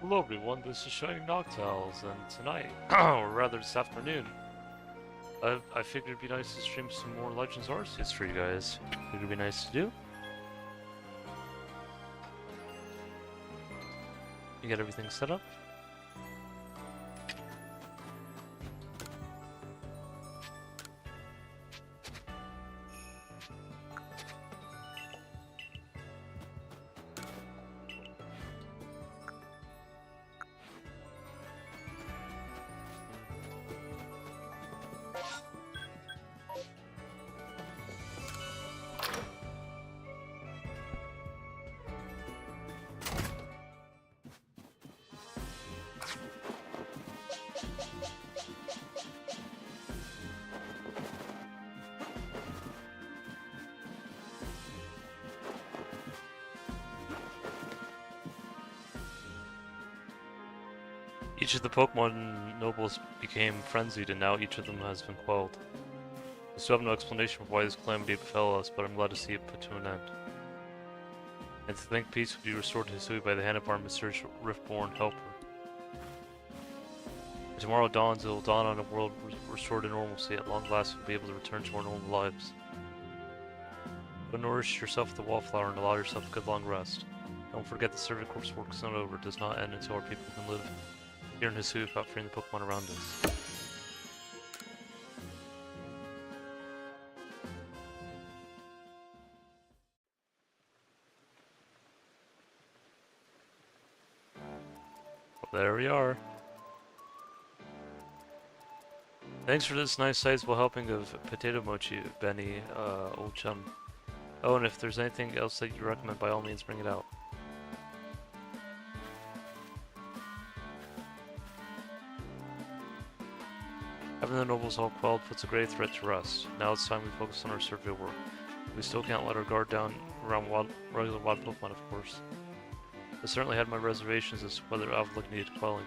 Hello everyone, this is Shining Noctiles, and tonight, or rather this afternoon, I figured it'd be nice to stream some more Legends Arceus for you guys. Think it'd be nice to do. You got everything set up? Each of the Pokemon nobles became frenzied, and now each of them has been quelled. I still have no explanation for why this calamity befell us, but I'm glad to see it put to an end. And to think peace would be restored to Hisui by the hand of our mysterious Riftborn helper. When tomorrow dawns, it will dawn on a world restored to normalcy. At long last, we'll be able to return to our normal lives. Go nourish yourself with the wallflower and allow yourself a good long rest. Don't forget the Servant Corps work is not over. It does not end until our people can live here in Hisui without fearing the Pokemon around us. Well, there we are. Thanks for this nice sizable helping of potato mochi, Benny, old chum. Oh, and if there's anything else that you recommend, by all means bring it out. Having the nobles all quelled puts a great threat to rest. Now it's time we focus on our survey work. We still can't let our guard down around regular wild Pokemon, of course. I certainly had my reservations as to whether Avalik needed quelling,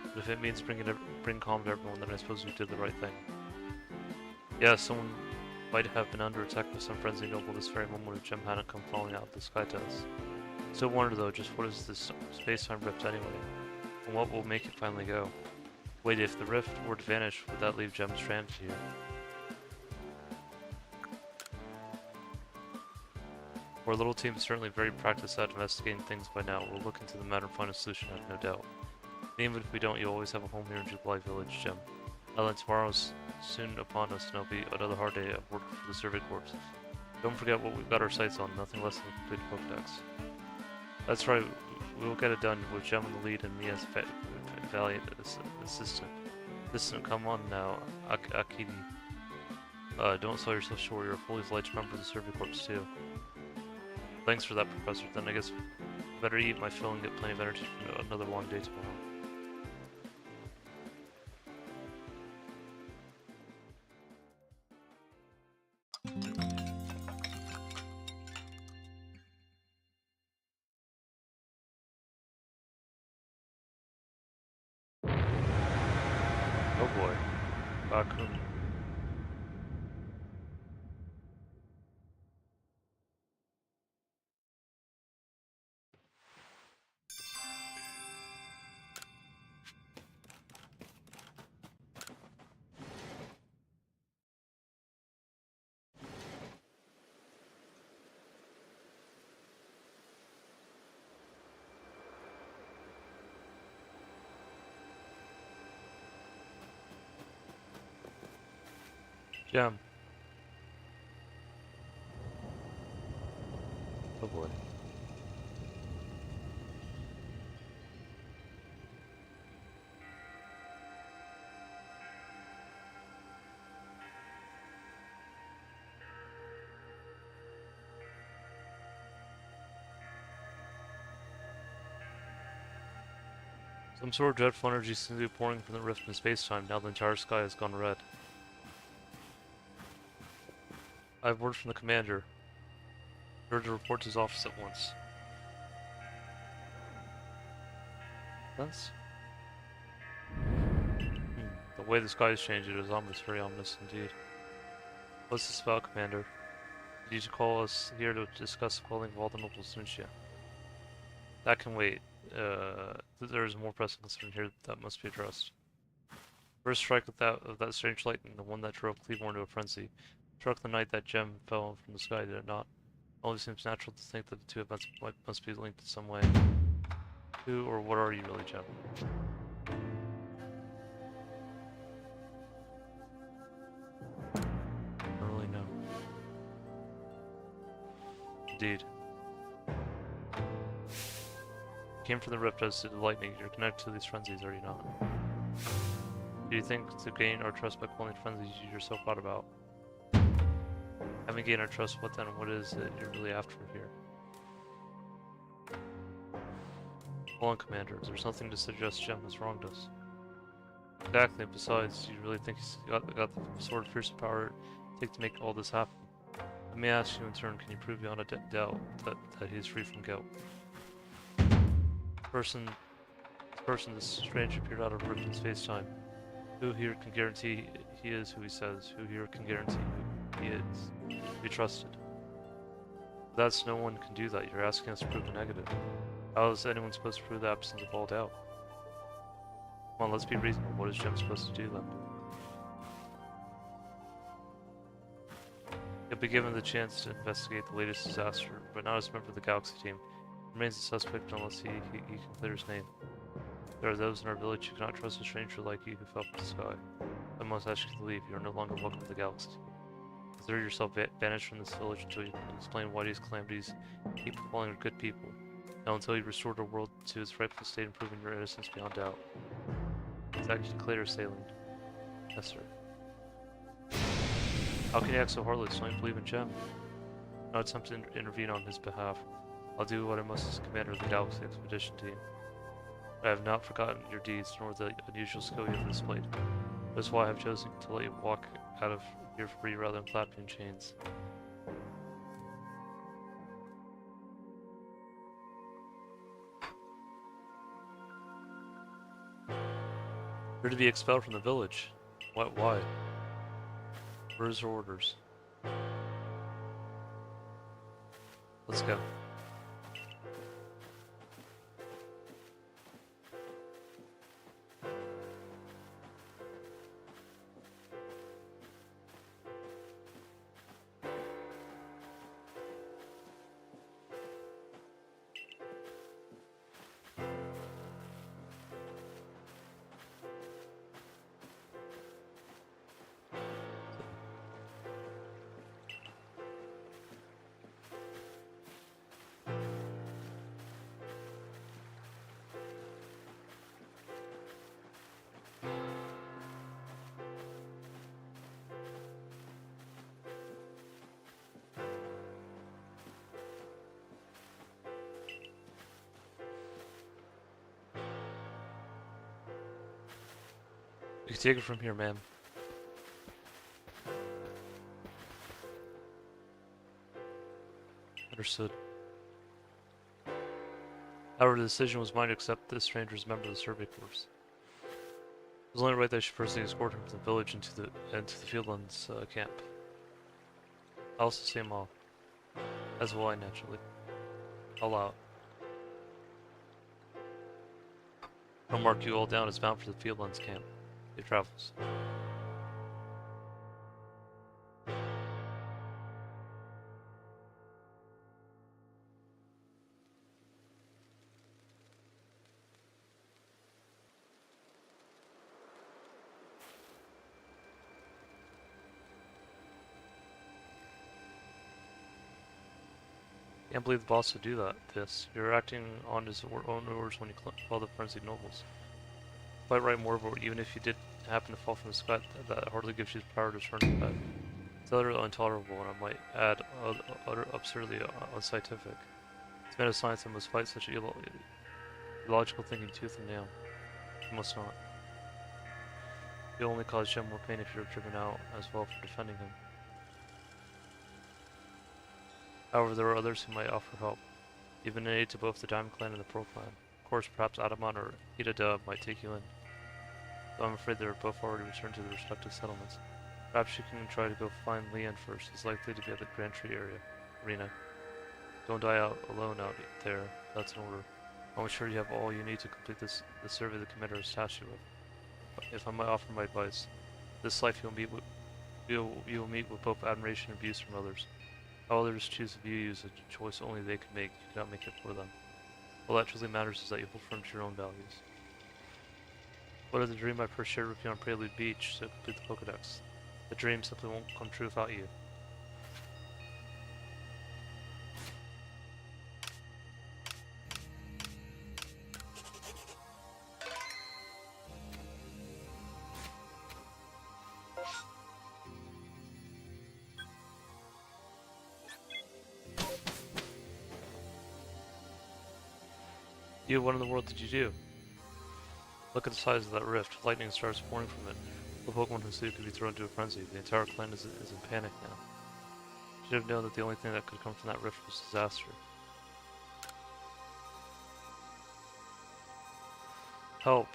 but if it means bring calm to everyone, then I suppose we did the right thing. Yeah, someone might have been under attack by some frenzied noble this very moment if Gem hadn't come falling out of the sky to us. Still wonder though, just what is this space-time rift anyway? And what will make it finally go? Wait, if the rift were to vanish, would that leave Gem stranded here? Our little team is certainly very practiced at investigating things by now. We'll look into the matter and find a solution, I have no doubt. And even if we don't, you'll always have a home here in Jubilee Village, Gem. Now then, tomorrow's soon upon us, and it'll be another hard day of work for the Survey Corps. Don't forget what we've got our sights on, nothing less than a complete Pokedex. That's right, we will get it done with Gem in the lead and me as valiant assistant. Come on now, Akidi. Don't sell yourself short, you're a fully fledged member of the Survey Corps too. Thanks for that, Professor. Then I guess I better eat my fill and get plenty of energy for another long day tomorrow. Oh boy. Bakun. Gem. Oh boy. Some sort of dreadful energy seems to be pouring from the rift in space-time. Now the entire sky has gone red. I have word from the commander. Urge to report to his office at once. Sense? The way the sky is changing is ominous, very ominous indeed. What's this about, Commander? Did you call us here to discuss the quelling of all the nobles, didn't you? That can wait. there is a more pressing concern here that must be addressed. First strike of that strange lightning, the one that drove Cleveland into a frenzy, struck the night that gem fell from the sky, did it not? It only seems natural to think that the two events must be linked in some way. Who or what are you really, Gem? I don't really know. Indeed. You came from the rift as to the lightning. You're connected to these frenzies, are you not? Do you think to gain our trust by quelling frenzies you're so proud about? Having gained our trust, what then? What is it you're really after here? Hold on, Commander. Is there something to suggest Gem has wronged us? Exactly. Besides, you really think he's got the sort of fearsome power it takes to make all this happen? Let me ask you in turn, can you prove beyond a doubt that he is free from guilt? This stranger appeared out of rift in space-time. Who here can guarantee he is who he says? Who here can guarantee who he is? Be trusted. That's no one can do that. You're asking us to prove the negative. How is anyone supposed to prove the absence of all doubt? Come on, let's be reasonable. What is Gem supposed to do then? He'll be given the chance to investigate the latest disaster, but not as a member of the Galaxy team. He remains a suspect unless he can clear his name. There are those in our village who cannot trust a stranger like you who fell from the sky. I must ask you to leave. You are no longer welcome to the Galaxy. Consider yourself banished from this village until you can explain why these calamities keep befalling our good people. Now until you restore the world to its rightful state and proving your innocence beyond doubt. Is that clear, Sailing? Yes, sir. How can you act so heartless? Don't you believe in Gem? No attempt to intervene on his behalf. I'll do what I must as commander of the Galaxy Expedition Team. I have not forgotten your deeds, nor the unusual skill you have displayed. That's why I have chosen to let you walk out of here free rather than clap you in chains. You're to be expelled from the village. What? Why? Where's your orders? Let's go. You can take it from here, ma'am. Understood. However, the decision was mine to accept this stranger as a member of the survey corps. It was only right that I should personally escort him from the village into the Fieldlands camp. I also see him off. As will I, naturally. I'll out. I'll mark you all down as bound for the Fieldlands camp. Safe travels. Can't believe the boss would do this. You're acting on his own orders when you call the frenzied nobles. Quite right, Morbo. Even if you did happen to fall from the sky, that hardly gives you the power to turn to bed. It's utterly intolerable, and I might add, absurdly unscientific. It's men of science that must fight such illogical thinking tooth and nail. You must not. You'll only cause Gem more pain if you're driven out as well for defending him. However, there are others who might offer help, even an aid to both the Diamond Clan and the Pearl Clan. Of course, perhaps Adamant or Idada might take you in. Though I'm afraid they're both already returned to their respective settlements. Perhaps you can try to go find Leon first. He's likely to be at the Grand Tree arena. Don't die out alone out there. That's an order. I'll ensure you have all you need to complete the survey the commander has tasked you with. If I might offer my advice, this life you will meet with both admiration and abuse from others. How others choose to view you is a choice only they can make. You cannot make it for them. All that truly matters is that you hold firm to your own values. What is the dream I first shared with you on Prelude Beach to complete the Pokedex? The dream simply won't come true without you. You, what in the world did you do? Look at the size of that rift. Lightning starts pouring from it. The Pokemon Hisuian could be thrown into a frenzy. The entire clan is in panic now. You should have known that the only thing that could come from that rift was disaster. Help!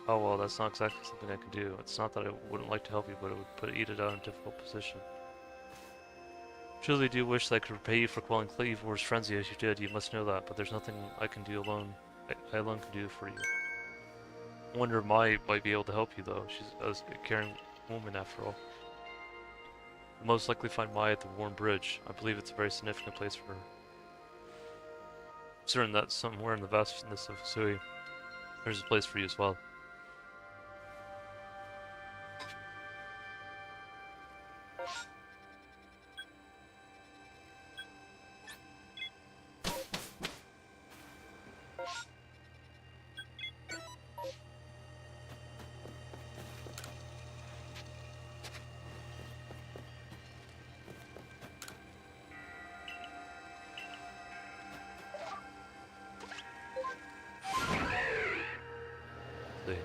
Oh well, that's not exactly something I can do. It's not that I wouldn't like to help you, but it would put Ida in a difficult position. Truly do wish that I could repay you for quelling Cleavor's frenzy as you did. You must know that, but there's nothing I can do alone. I alone can do for you. I wonder if Mai might be able to help you though. She's a caring woman after all. You'll most likely find Mai at the Warm Bridge. I believe it's a very significant place for her. I'm certain that somewhere in the vastness of Hisui, there's a place for you as well. See.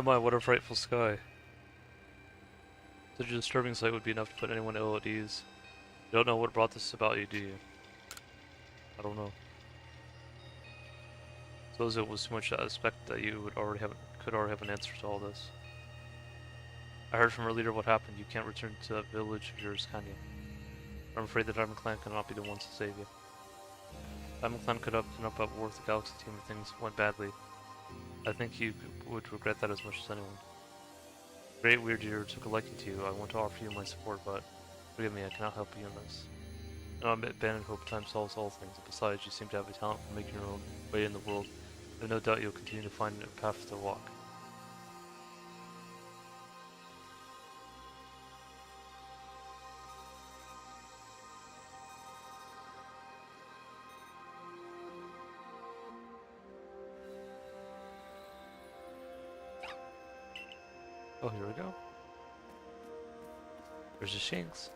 My, what a frightful sky. Such a disturbing sight would be enough to put anyone ill at ease. You don't know what brought this about you, do you? I don't know. Suppose it was too much to expect that you could already have an answer to all this. I heard from our leader what happened. You can't return to that village of yours, can you? I'm afraid the Diamond Clan cannot be the ones to save you. Diamond Clan could have been up at war with the Galaxy team if things went badly. I think you would regret that as much as anyone. Great Weird Deer took a liking to you. I want to offer you my support, but forgive me, I cannot help you in this. No, I'm abandoned hope time solves all things, and besides, you seem to have a talent for making your own way in the world. I have no doubt you'll continue to find a path to walk. Oh, here we go. There's a Shinx.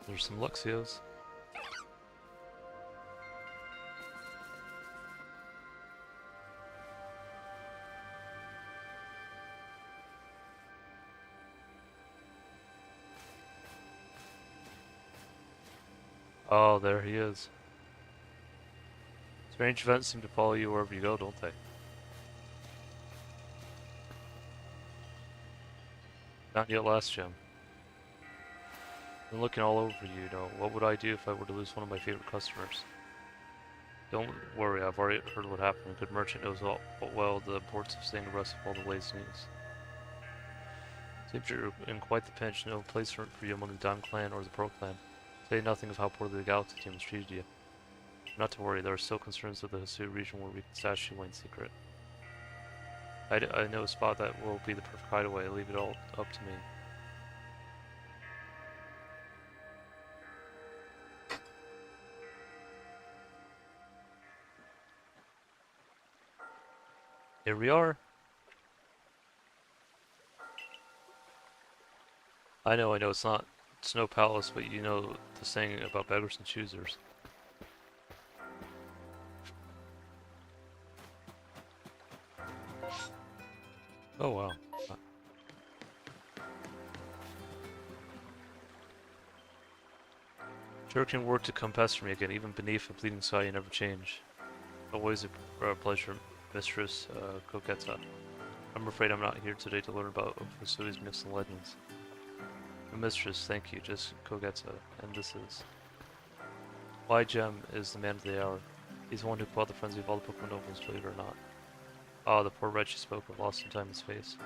There's some Luxios. Oh, there he is. Strange events seem to follow you wherever you go, don't they? Not yet last gem. Been looking all over you, know. What would I do if I were to lose one of my favorite customers? Don't worry, I've already heard what happened. A good merchant knows well the importance of staying abreast of all the latest news. Seems you're in quite the pinch. No place for you among the Diamond Clan or the Pearl Clan. Say nothing of how poorly the Galaxy team has treated you. Not to worry, there are still concerns of the Hisui region where we can stash you away in secret. I know a spot that will be the perfect hideaway. Leave it all up to me. Here we are. I know, it's not Snow Palace, but you know the saying about beggars and choosers. Oh wow. Sure can work to come pester me again, even beneath a bleeding sky you never change. Always a pleasure, Mistress Coquetta. I'm afraid I'm not here today to learn about Fusui's myths and legends. Mistress, thank you, just Coquetta, and this is... Why Gem is the man of the hour. He's the one who quelled the frenzy of all the Pokemon nobles, believe it or not. Ah, the poor wretch you spoke of, lost in time and space.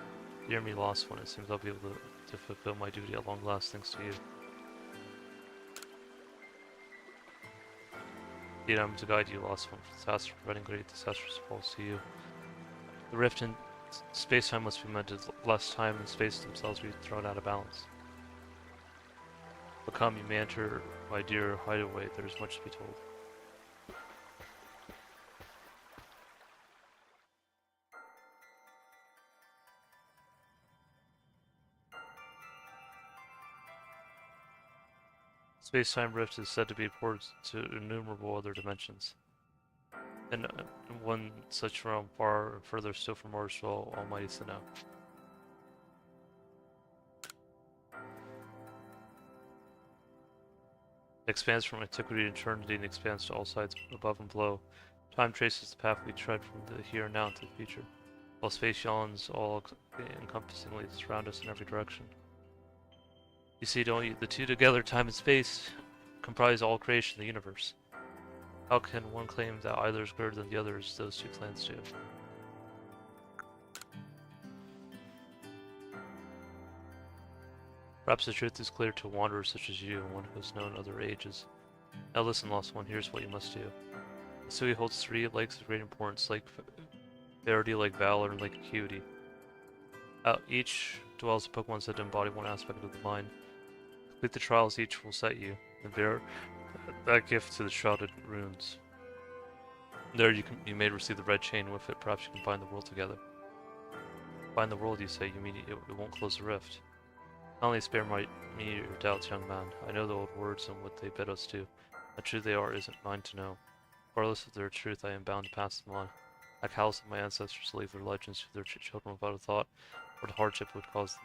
Dear me, lost one, it seems I'll be able to fulfill my duty at long last thanks to you. Indeed, I'm to guide you, lost one, from disaster, preventing great disastrous falls to you. The rift in space-time must be mended, lest time and space themselves be thrown out of balance. But come, you may enter my dear hideaway, there is much to be told. Space-time rift is said to be a portal to innumerable other dimensions. And one such realm far further still from ours shall Almighty Sinnoh. It expands from antiquity to eternity and expands to all sides above and below. Time traces the path we tread from the here and now into the future, while space yawns all encompassingly surround us in every direction. You see, don't you? The two together, time and space, comprise all creation in the universe. How can one claim that either is greater than the other as those two clans do? Perhaps the truth is clear to wanderers such as you and one who has known other ages. Now listen, Lost One, here's what you must do. Hisui holds 3 lakes of great importance, like Verity, like Valor, and like Acuity. Each dwells a Pokemon said to embody one aspect of the mind. Complete the trials each will set you, and bear that gift to the Shrouded Runes. There you may receive the red chain. With it, perhaps you can bind the world together. Bind the world, you say? You mean it won't close the rift? Not only spare me your doubts, young man. I know the old words and what they bid us do. How true they are isn't mine to know. Regardless of their truth, I am bound to pass them on. Like how some of my ancestors leave their legends to their children without a thought, or the hardship it would cause them.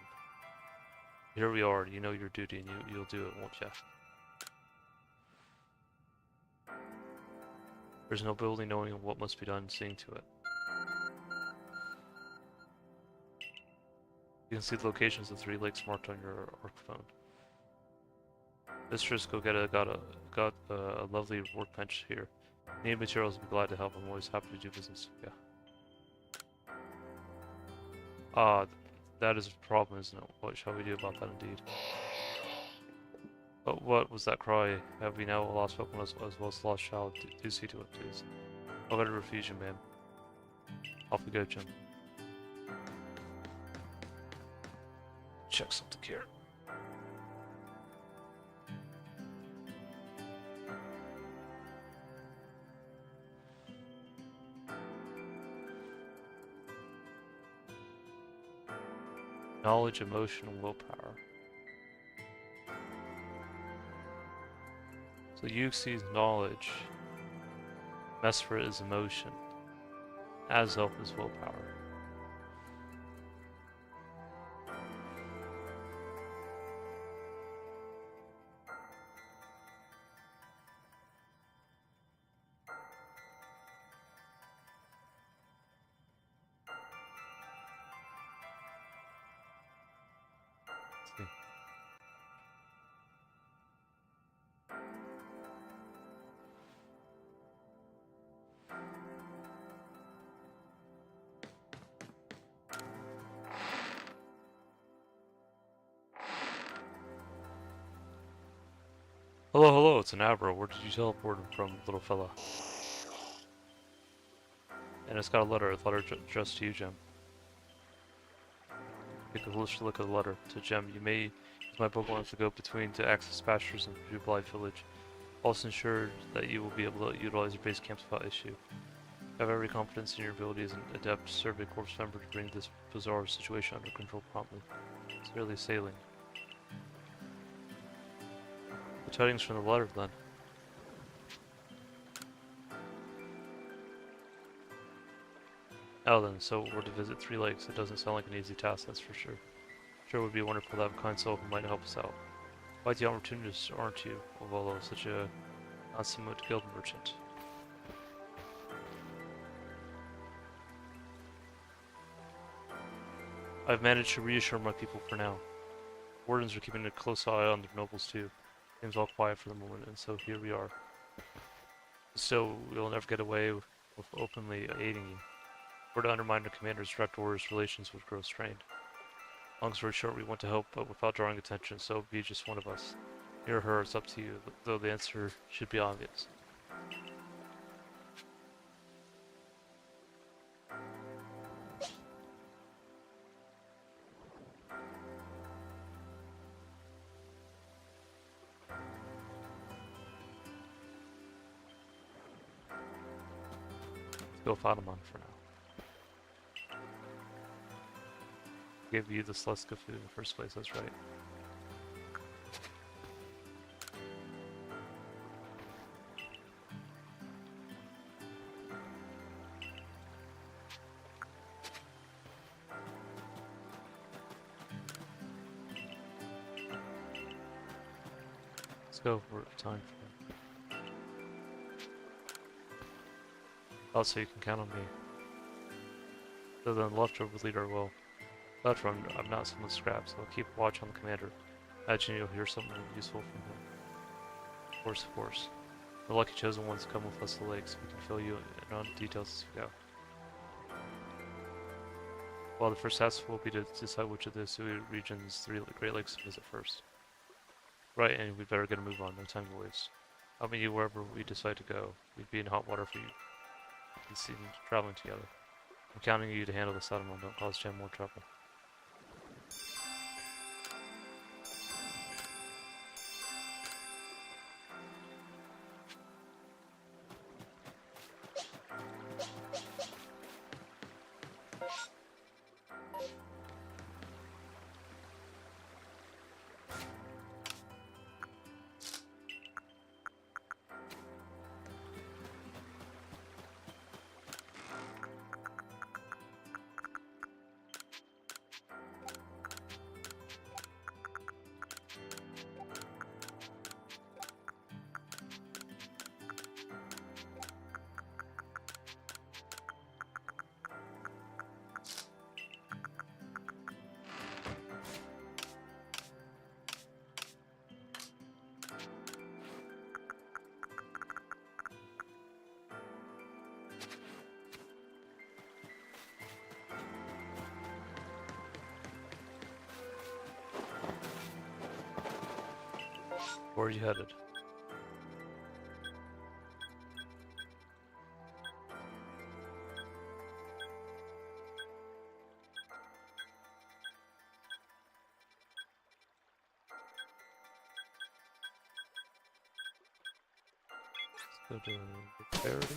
Here we are. You know your duty, and you'll do it, won't you? There's no building knowing what must be done, seeing to it. You can see the locations of 3 lakes marked on your Arc phone. Mistress Coquetta got a lovely workbench here. Need materials, I'll be glad to help. I'm always happy to do business. Yeah. Ah, that is a problem, isn't it? What shall we do about that, indeed? But what was that cry? Have we now lost Pokemon as well as lost child? Do see to it, please. I'll go to Refusion, man. Off we go, Jim. Check something here. Knowledge, emotion, and willpower. So Uxi's knowledge. Mesprit is emotion. Azelf is willpower. Hello, hello, it's an Abra. Where did you teleport from, little fella? And it's got a letter addressed to you, Gem. Take a closer look at the letter. To Gem, you may use my Pokemon to go between to access pastures in Jubilife Village. Also ensure that you will be able to utilize your base camps without issue. I have every confidence in your ability as an adept Survey Corps member to bring this bizarre situation under control promptly. Sincerely, Sailing. The tidings from the letter, then. Now then, so we're to visit Three Lakes. It doesn't sound like an easy task, that's for sure. Sure it would be wonderful to have a kind soul who might help us out. Quite the opportunist, aren't you, although such a consummate guild merchant? I've managed to reassure my people for now. Wardens are keeping a close eye on the nobles too. Things all quiet for the moment, and so here we are. So we'll never get away with openly aiding you. If we're to undermine the commander's direct orders, relations would grow strained. Long story short, we want to help, but without drawing attention, so be just one of us. You or her, it's up to you, though the answer should be obvious. Let's go Fatamon for now. Gave you the Sleska food in the first place, that's right. Let's go for time for also, you can count on me. Other than leftover leader, well, that run, I'm not someone scraps, so I'll keep watch on the commander. Imagine you'll hear something useful from him. Of course. The lucky chosen ones come with us to the lakes. We can fill you in on details as we go. Well, the first task will be to decide which of the Sui region's 3 Great Lakes to visit first. Right, and we'd better get a move on, no time to waste. I'll meet you wherever we decide to go. We'd be in hot water for you. We'd see traveling together. I'm counting on you to handle this animal, don't cause Jen more trouble. Where are you headed? Let's go to Parity.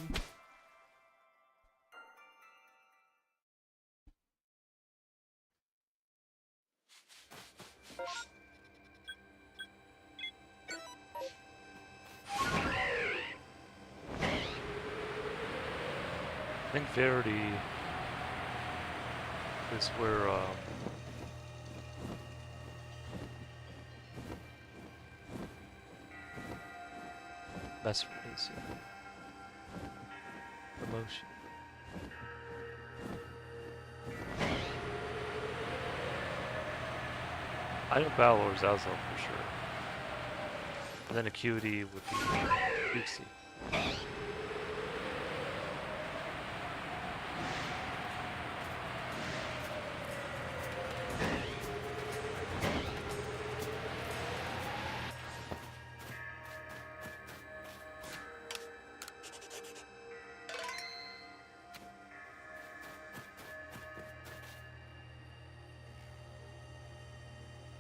I think Verity is where Vesper is. Promotion. I know Balor is Azel for sure. And then Acuity would be Pixie.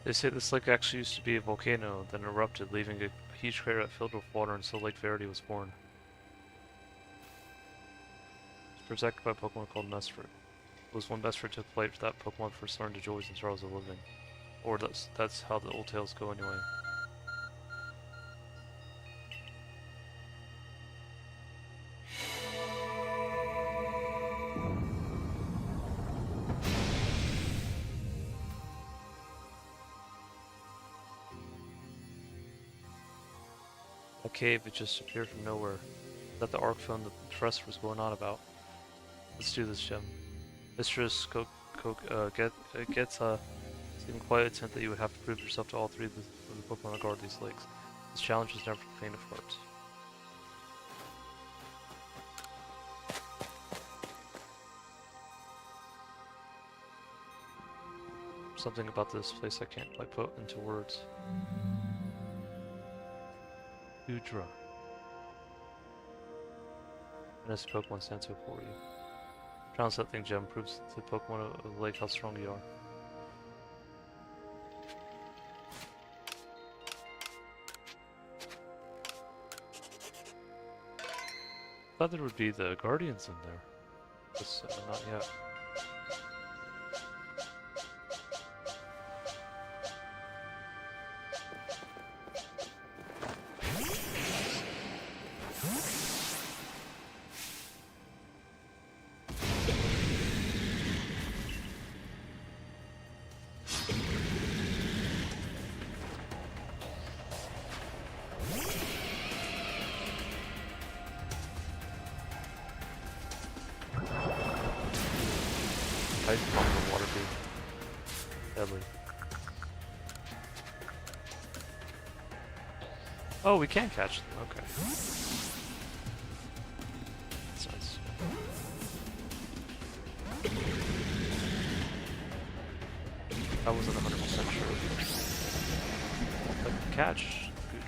They say this lake actually used to be a volcano, then erupted, leaving a huge crater filled with water, and so Lake Verity was born. Protected by a Pokemon called Mesprit. It was when Mesprit took flight for that Pokemon first learned the joys and sorrows of living. Or that's how the old tales go anyway. A cave, it just appeared from nowhere. That the arc phone the professor was going on about. Let's do this, Jim. Mistress gets seemed quite intent that you would have to prove yourself to all three of the Pokemon that guard these lakes. This challenge is never for the faint of heart. Something about this place I can't quite put into words. Udra. And this Pokemon stands before you. Challenge that thing, Gem. Proves to the Pokemon of the lake how strong you are. Thought there would be the Guardians in there. But not yet. Ice bomb the water beam. Deadly. Oh, we can catch them. Okay. That's nice. I wasn't 100% sure. But catch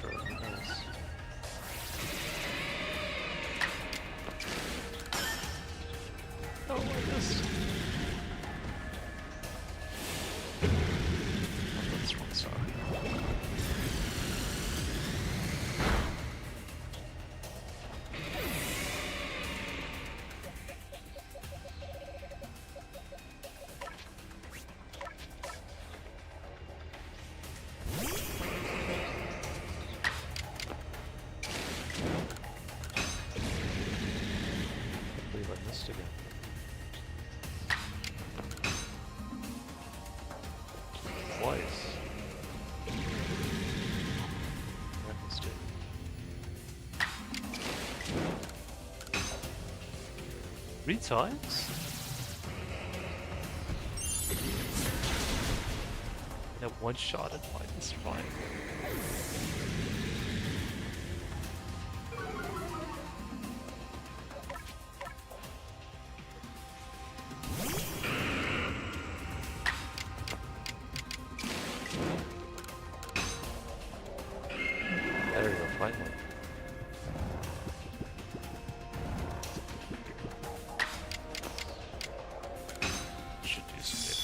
Goodra. Nice. Oh, I missed. Again. Twice. That missed it. Three times? That one shot at minus 5. There you go, finally. Should do some damage.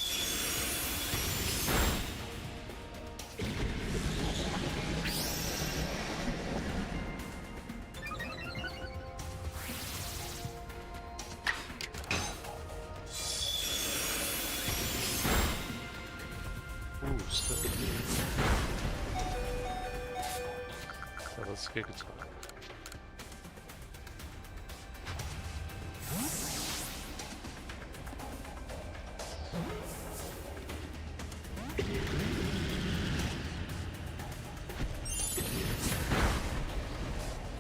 Ooh, still. So let's kick it to him.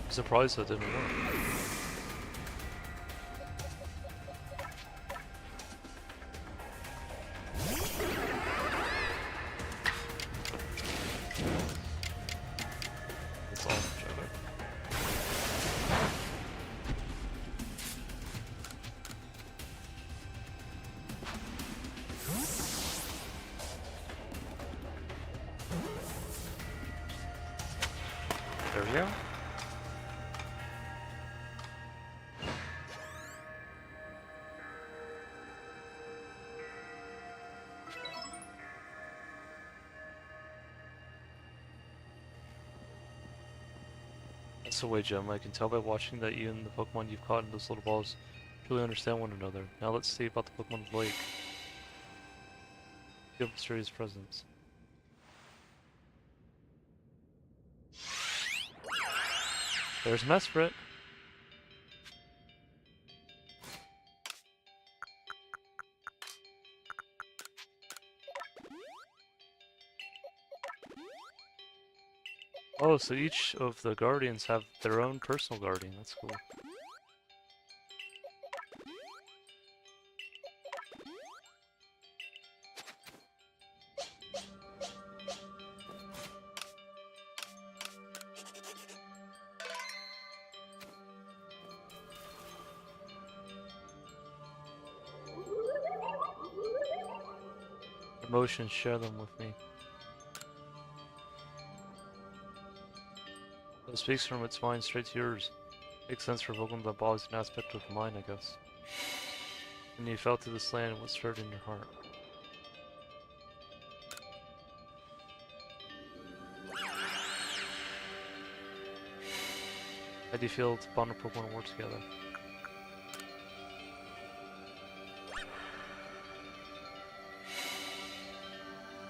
I'm surprised that didn't work. That's all each other. There we go. That's the way, Gem. I can tell by watching that you and the Pokemon you've caught in those little balls truly understand one another. Now let's see about the Pokemon of the Lake. Feel mysterious presence. There's Mesprit. Oh, so each of the guardians have their own personal guardian. That's cool. Emotions, share them with me. It speaks from its mind straight to yours. Makes sense for Pokemon that embodies an aspect of the mind, I guess. And you fell to this land and was stirred in your heart. How do you feel to bond a Pokemon and work together?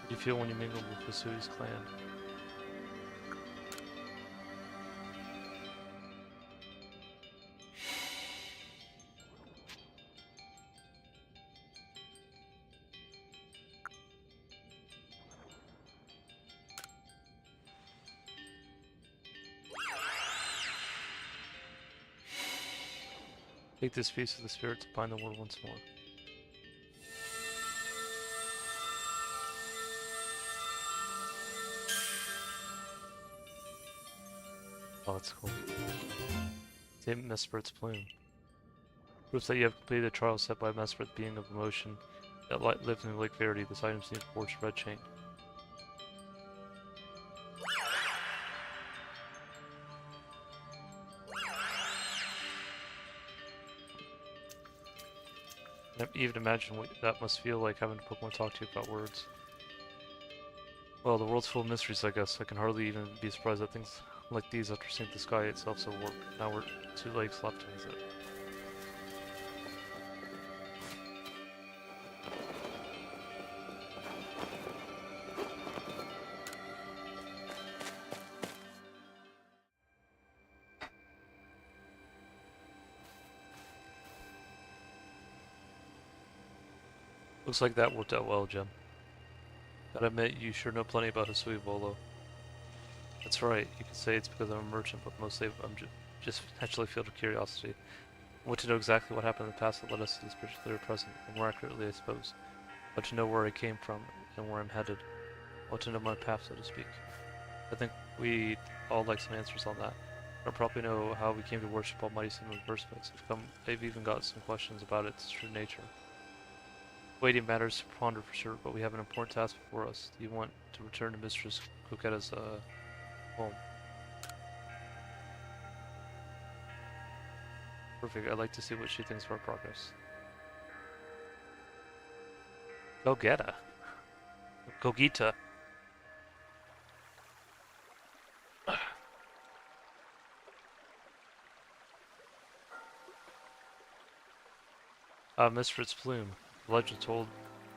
How do you feel when you mingle with Hisui's clan? Take this piece of the spirit to bind the world once more. Oh, that's cool. Tame Mesprit's plume. Proves that you have completed the trial set by Mesprit, being of emotion that lived in Lake Verity. This item seems to forge red chain. I can't even imagine what that must feel like, having a Pokemon talk to you about words. Well, the world's full of mysteries, I guess. I can hardly even be surprised at things like these after seeing the sky itself so warm. Now we're 2 lakes left to visit. Looks like that worked out well, Jim. Gotta admit, you sure know plenty about Hisui Volo. That's right, you could say it's because I'm a merchant, but mostly I'm just naturally filled with curiosity. I want to know exactly what happened in the past that led us to this particular present, or more accurately, I suppose. I want to know where I came from and where I'm headed. I want to know my path, so to speak. I think we'd all like some answers on that. I don't probably know how we came to worship Almighty Sin in the first place. I've even got some questions about its true nature. Waiting matters to ponder for sure, but we have an important task before us. Do you want to return to Mistress Coquetta's home? Perfect, I'd like to see what she thinks of our progress. Gogeta. Gogeta. Mistrit's plume. The legend told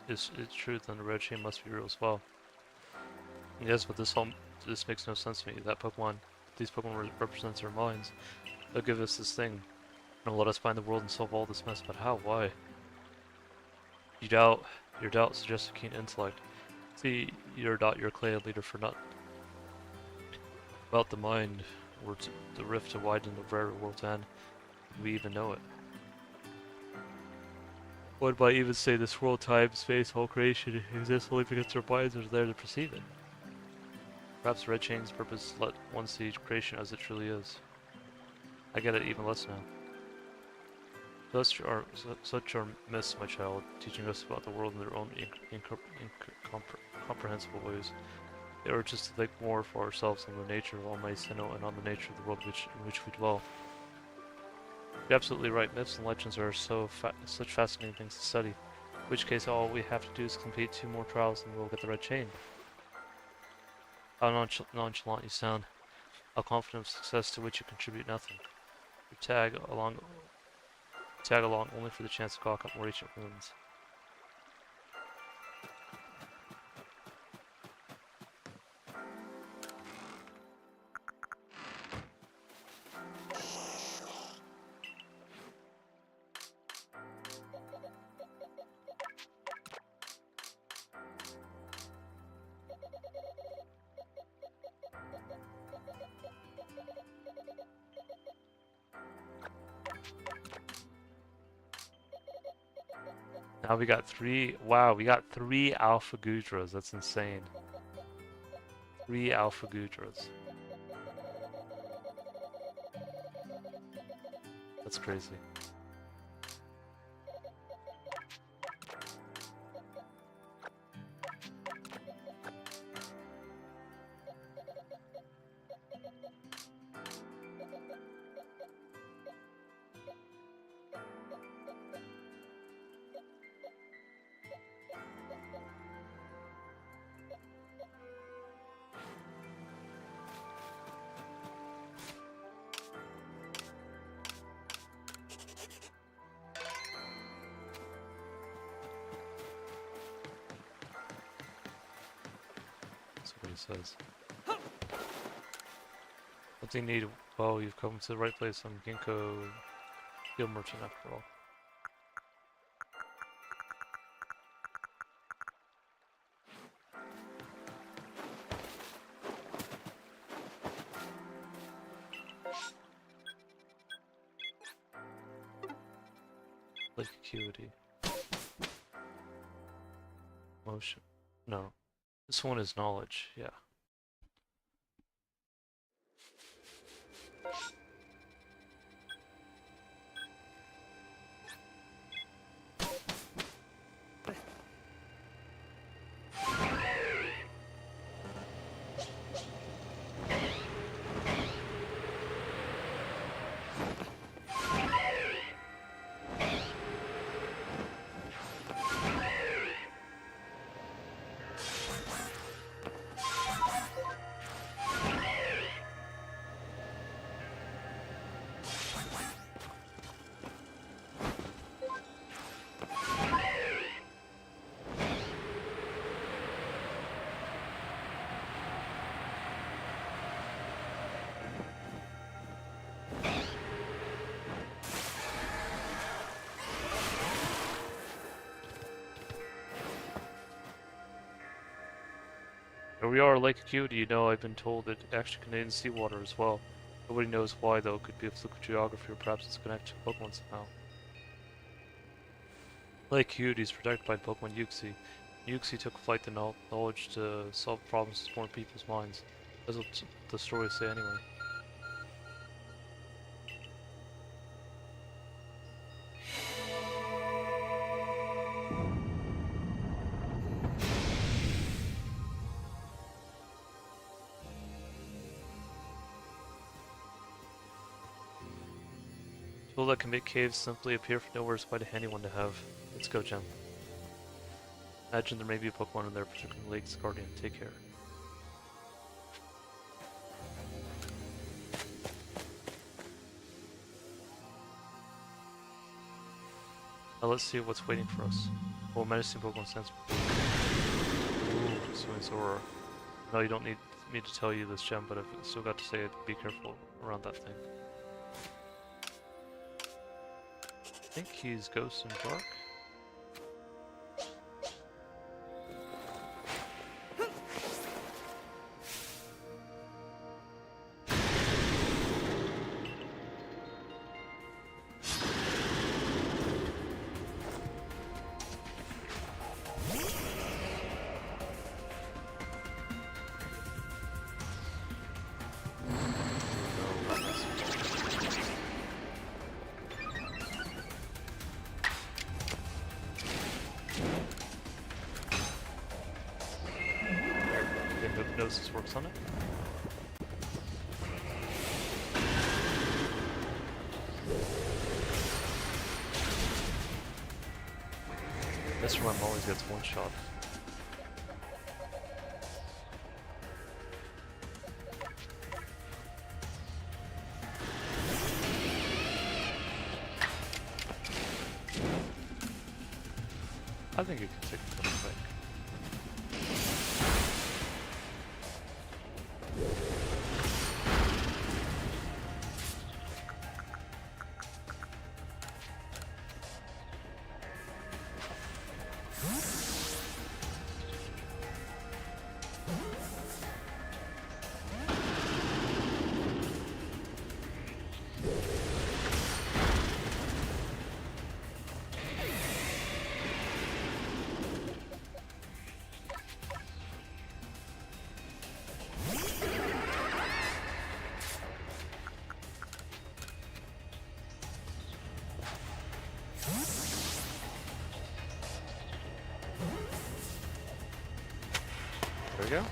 is truth, and the red chain must be real as well. Yes, but this makes no sense to me. These Pokemon represents our minds. They'll give us this thing, and they'll let us find the world and solve all this mess. But how? Why? You doubt. Your doubt suggests a keen intellect. See, you're not your clan leader for nothing. About the mind, were the rift to widen the rare world's end. Do we even know it? One might even say this world, time, space, whole creation exists only because our minds are there to perceive it. Perhaps Red Chain's purpose let one see creation as it truly is. I get it even less now. Such are myths, my child, teaching us about the world in their own incomprehensible ways. They urge us to think more for ourselves on the nature of Almighty Sinnoh and on the nature of the world in which we dwell. You're absolutely right. Myths and legends are such fascinating things to study. In which case, all we have to do is complete 2 more trials and we'll get the red chain. How nonchalant you sound. How confident of success to which you contribute nothing. Your tag along only for the chance to gawk up more ancient ruins. Now we got 3, wow, we got 3 Alpha Gudras, that's insane. 3 Alpha Gudras. That's crazy. That's what he says. Something needed. Well, you've come to the right place. I'm Ginkgo, Steel Merchant after all. Like acuity. Motion. No. This one is knowledge, yeah. Here we are, Lake Acuity. You know, I've been told it actually contains seawater as well. Nobody knows why, though. It could be a fluke of geography, or perhaps it's connected to Pokemon somehow. Lake Acuity is protected by Pokemon Uxie. Uxie took flight to knowledge to solve problems in more people's minds. That's what the stories say anyway. Tool that can make caves simply appear from nowhere is quite a handy one to have. Let's go, Gem. Imagine there may be a Pokemon in there, particularly Lake's Guardian. Take care. Now let's see what's waiting for us. Oh, menacing Pokemon sense. Ooh, Suinsora. No, you don't need me to tell you this, Gem, but I've still got to say it. Be careful around that thing. I think he's Ghost and Dark. Hypnosis works on it. This one always gets one shot. I think it can take a little quick. There we go.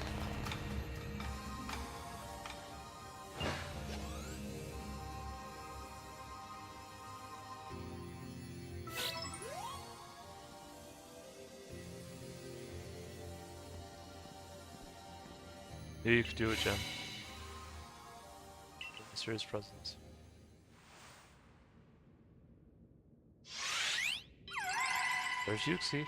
Maybe you could do it, Jen. Mysterious presence. There's Yuxi.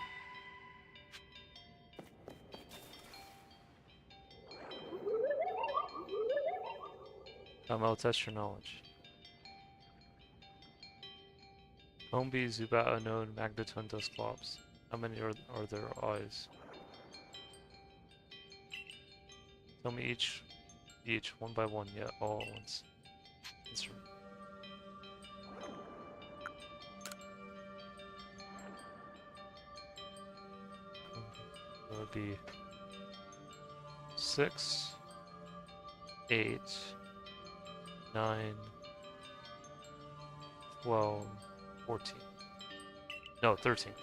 I'll test your knowledge. Homeby, Zubat, Unknown, Magneton, Dusclops. How many are there eyes? Tell me each, one by one, yeah, all at once. That's right. That would be 6, 8, 9, 12, 14. No, 13.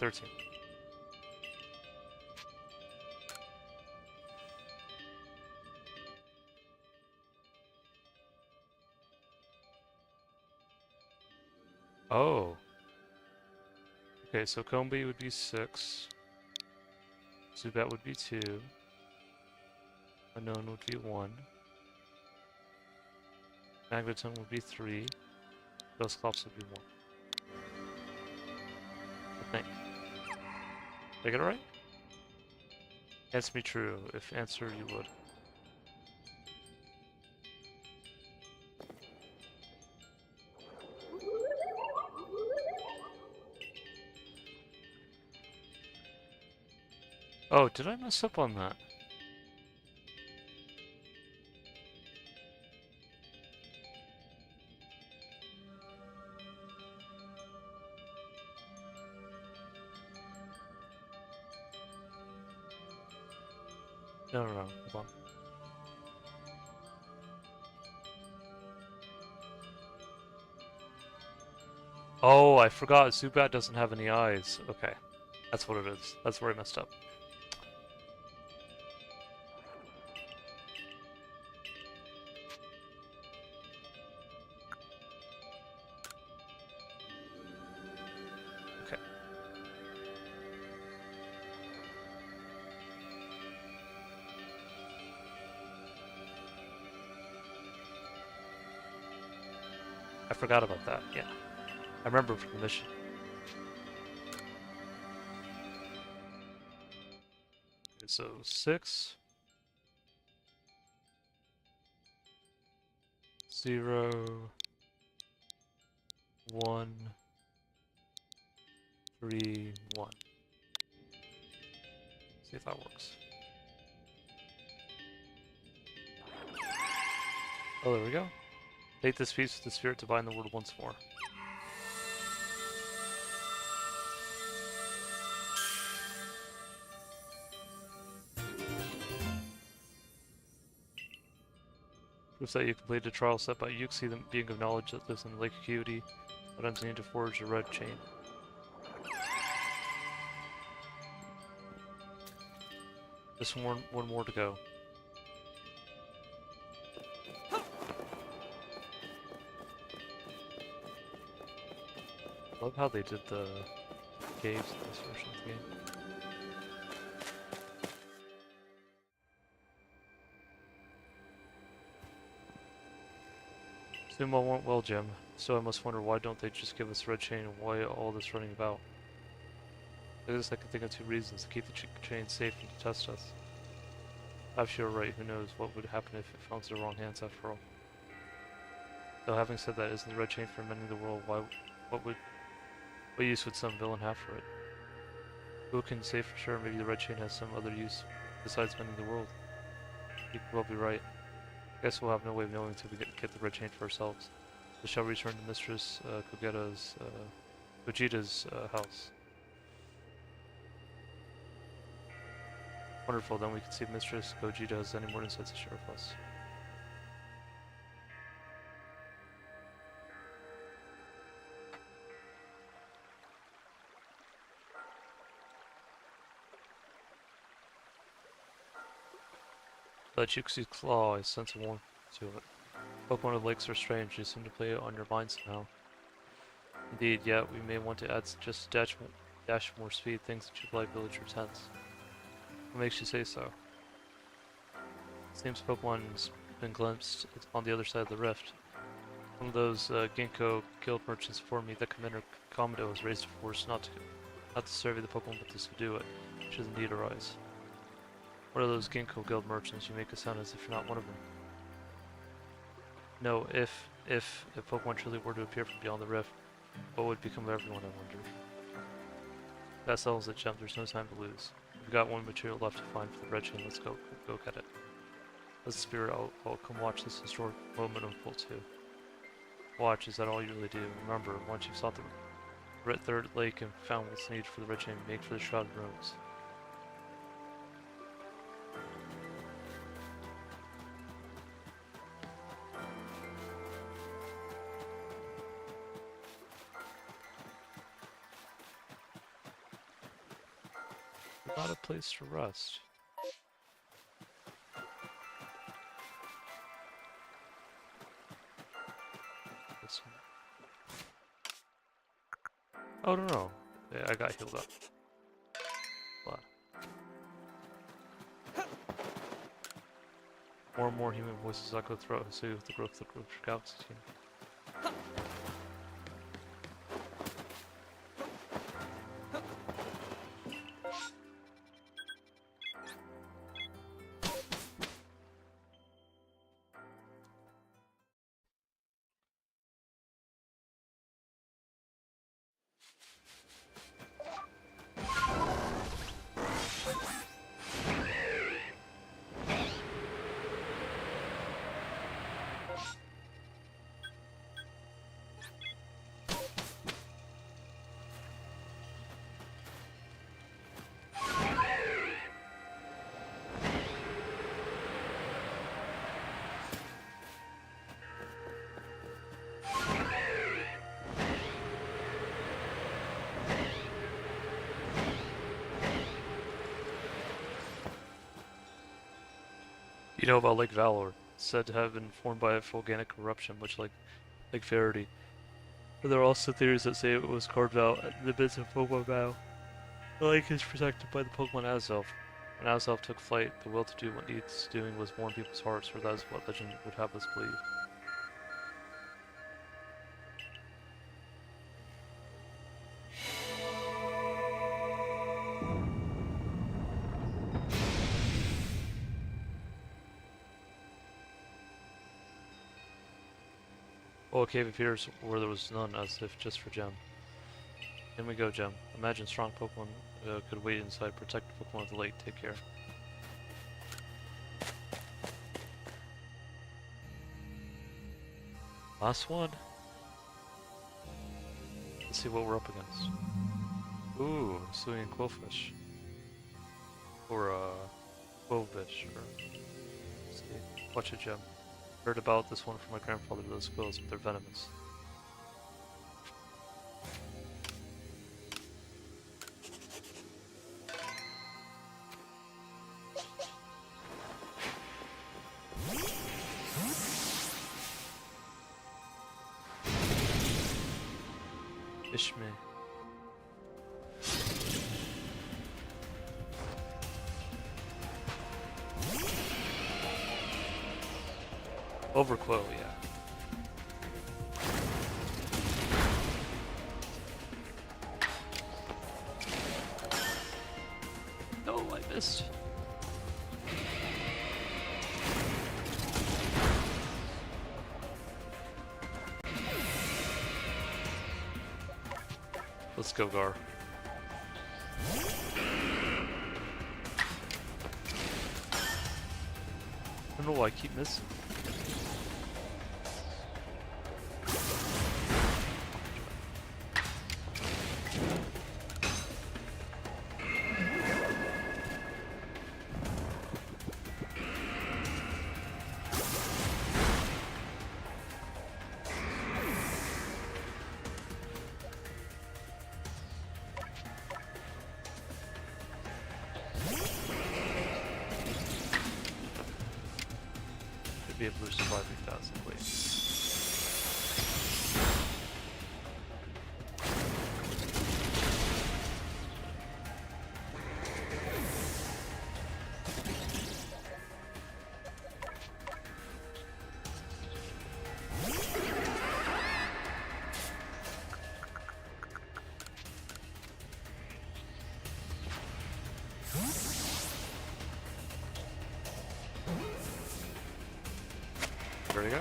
Oh. Okay, so Combi would be 6. Zubat would be 2. Unknown would be 1. Magneton would be 3. Dusclops would be 1. I think. Did I get it right? Answer me true. If answer, you would. Oh, did I mess up on that? No, hold on. Oh, I forgot Zubat doesn't have any eyes. Okay. That's what it is. That's where I messed up. Okay. I forgot about that, yeah. I remember from the mission. Okay, so 6, 0, 1, 3, 1. See if that works. Oh, there we go. Take this piece with the spirit to bind the word once more. Proves that you completed a trial set by Yuxi, the being of knowledge that lives in Lake Acuity. Sometimes you need to forge a red chain. Just one more to go. Love how they did the caves in this version of the game. Sumo went well, Jim. So I must wonder, why don't they just give us red chain and why all this running about? I guess I can think of 2 reasons to keep the chain safe and to test us. Perhaps you're right, who knows what would happen if it fell into the wrong hands after all. Though having said that, isn't the red chain for mending the world? What use would some villain have for it? Who can say for sure? Maybe the red chain has some other use besides mending the world. You could well be right. I guess we'll have no way of knowing until we get the red chain for ourselves. We shall return to Mistress Gogeta's house. Wonderful, then we can see if Mistress Gogeta has any more insights to share with us. But Juxi's claw, I sense a warmth to it. Pokemon of lakes are strange, they seem to play on your mind somehow. Indeed, yet we may want to add just a dash more speed, things that Jubilee Village are tense. What makes you say so? It seems Pokemon's been glimpsed on the other side of the rift. Some of those Ginkgo guild merchants informed me that Commander Komodo has raised a force not to survey the Pokemon but to subdue it, should the need arise. What are those Ginkgo guild merchants? You make it sound as if you're not one of them. No, if Pokemon truly were to appear from beyond the rift, what would become of everyone, I wonder? That settles it, Gem. There's no time to lose. We've got one material left to find for the red chain. Let's go get it. As a spirit, I'll come watch this historic moment unfold too. Watch, is that all you really do? Remember, once you've sought the third lake and found what's needed for the red chain, make for the Shrouded Rose. Not a place to rest. This one. Oh no. Yeah, I got healed up. Wow. More and more human voices echo throughout the city with the growth of the Galaxy team. You know about Lake Valor, said to have been formed by a volcanic eruption, much like Lake Verity. But there are also theories that say it was carved out in the midst of Pokemon battle. The lake is protected by the Pokemon Azelf. When Azelf took flight, the will to do what needs doing was born in people's hearts, or that is what legend would have us believe. Oh, a cave appears where there was none, as if just for Gem. In we go, Gem. Imagine strong Pokemon could wait inside, protect the Pokemon of the lake. Take care. Last one. Let's see what we're up against. Ooh, Swimming Quillfish. Or Quillfish. Let's see. Watch it, Gem. Heard about this one from my grandfather. Those quills, but they're venomous. Ishme. Overquote, yeah. missed. Let's go, Gar. I don't know why I keep missing. Should be able to survive 8,000, wait. There we go.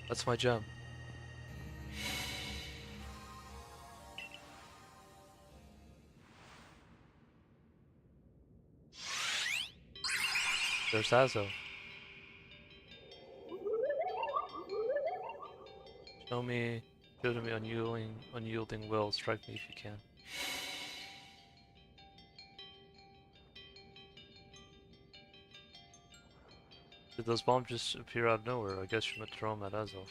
That's my gem. There's Azo. Show me unyielding will. Strike me if you can. Did those bombs just appear out of nowhere? I guess you meant to throw them at Azov.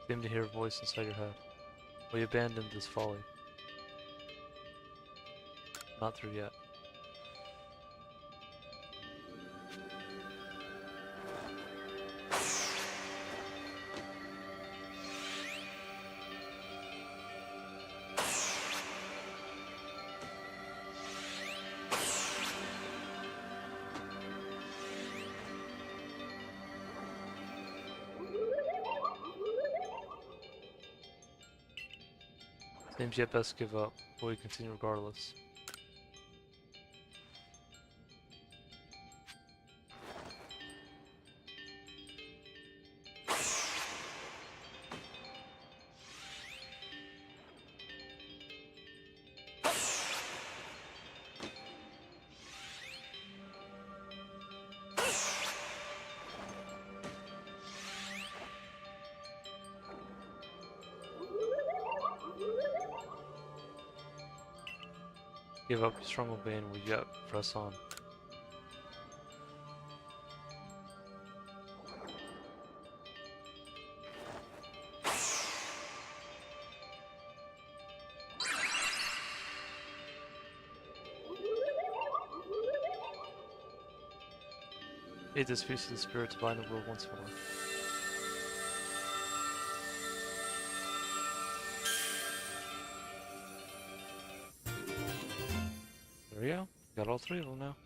Seem to hear a voice inside your head. We abandoned this folly. Not through yet. Seems you had best give up, but we continue regardless. Give up your strong vein, we yet press on. Aid this piece of the spirit to bind the world once more. There we go. Got all three of them now.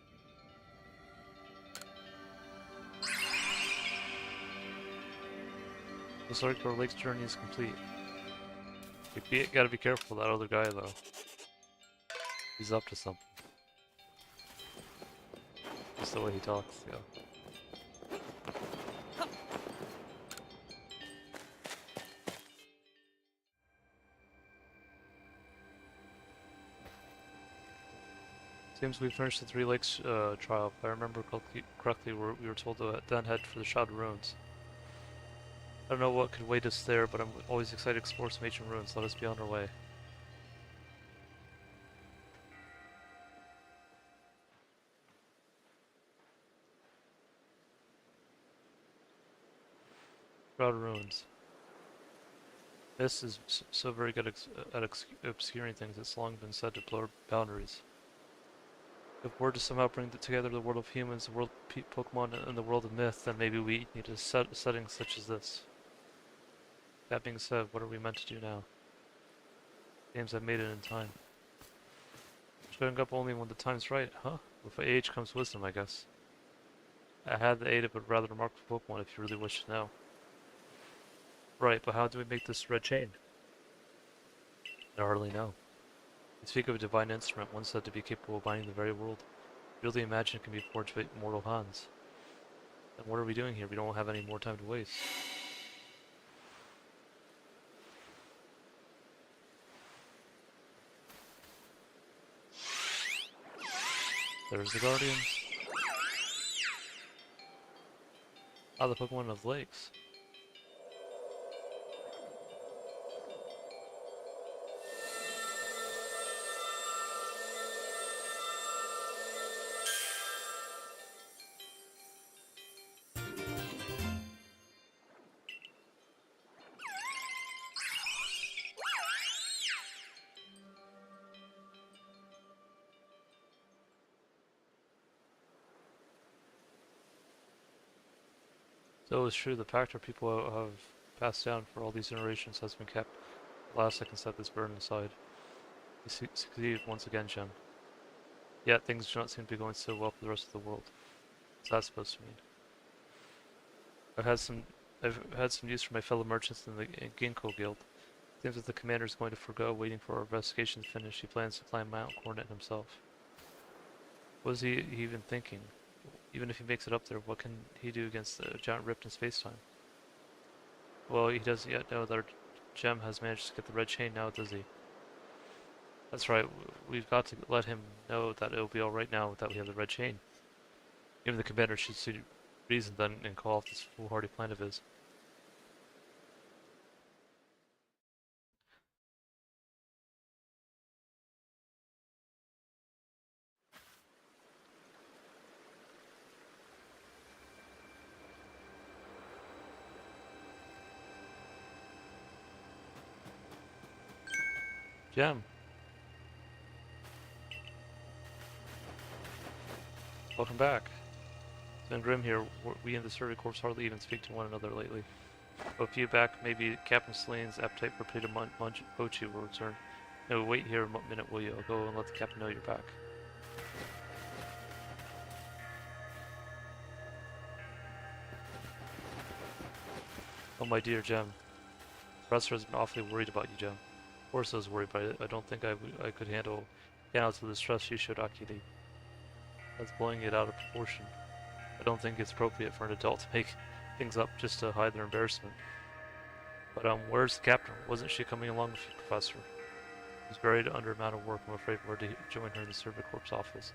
Looks like our lake's journey is complete. Gotta be careful of that other guy though. He's up to something. Just the way he talks, yeah. Seems we finished the Three Lakes trial. If I remember correctly, we were told to then head for the Shrouded Ruins. I don't know what could wait us there, but I'm always excited to explore some ancient ruins. Let us be on our way. Shroud of Ruins. This is so very good at obscuring things. It's long been said to blur boundaries. If we're to somehow bring together the world of humans, the world of Pokemon, and the world of myth, then maybe we need a setting such as this. That being said, what are we meant to do now? Games have made it in time. Showing up only when the time's right, huh? With age comes wisdom, I guess. I had the aid of a rather remarkable Pokemon if you really wish to know. Right, but how do we make this red chain? I hardly know. You speak of a divine instrument, one said to be capable of binding the very world. You really imagine it can be forged by mortal hands. Then what are we doing here? We don't have any more time to waste. There's the Guardians. Ah, the Pokemon of lakes. So it's true, the Pactor people have passed down for all these generations has been kept. At last I can set this burden aside. You succeeded once again, Gem. Yet things do not seem to be going so well for the rest of the world. What's that supposed to mean? I've had some use for my fellow merchants in the Ginkgo Guild. Seems that the commander is going to forgo waiting for our investigation to finish. He plans to climb Mount Coronet himself. What is he even thinking? Even if he makes it up there, what can he do against the giant rift in space-time? Well, he doesn't yet know that our Gem has managed to get the red chain now, does he? That's right, we've got to let him know that it'll be alright now that we have the red chain. Even the commander should see reason then and call off this foolhardy plan of his. Gem, welcome back. It's been grim here. We in the Survey Corps hardly even speak to one another lately. But a few back, maybe Captain Celine's appetite for potato mochi will return. No, wait here a minute, will you? I'll go and let the captain know you're back. Oh, my dear Gem. Professor has been awfully worried about you, Gem. Of course I was worried, but I don't think I could handle to the stress you showed Akili. That's blowing it out of proportion. I don't think it's appropriate for an adult to make things up just to hide their embarrassment. But where's the captain? Wasn't she coming along with you, Professor? She's buried under a mountain of work. I'm afraid we're to join her in the Survey Corps office.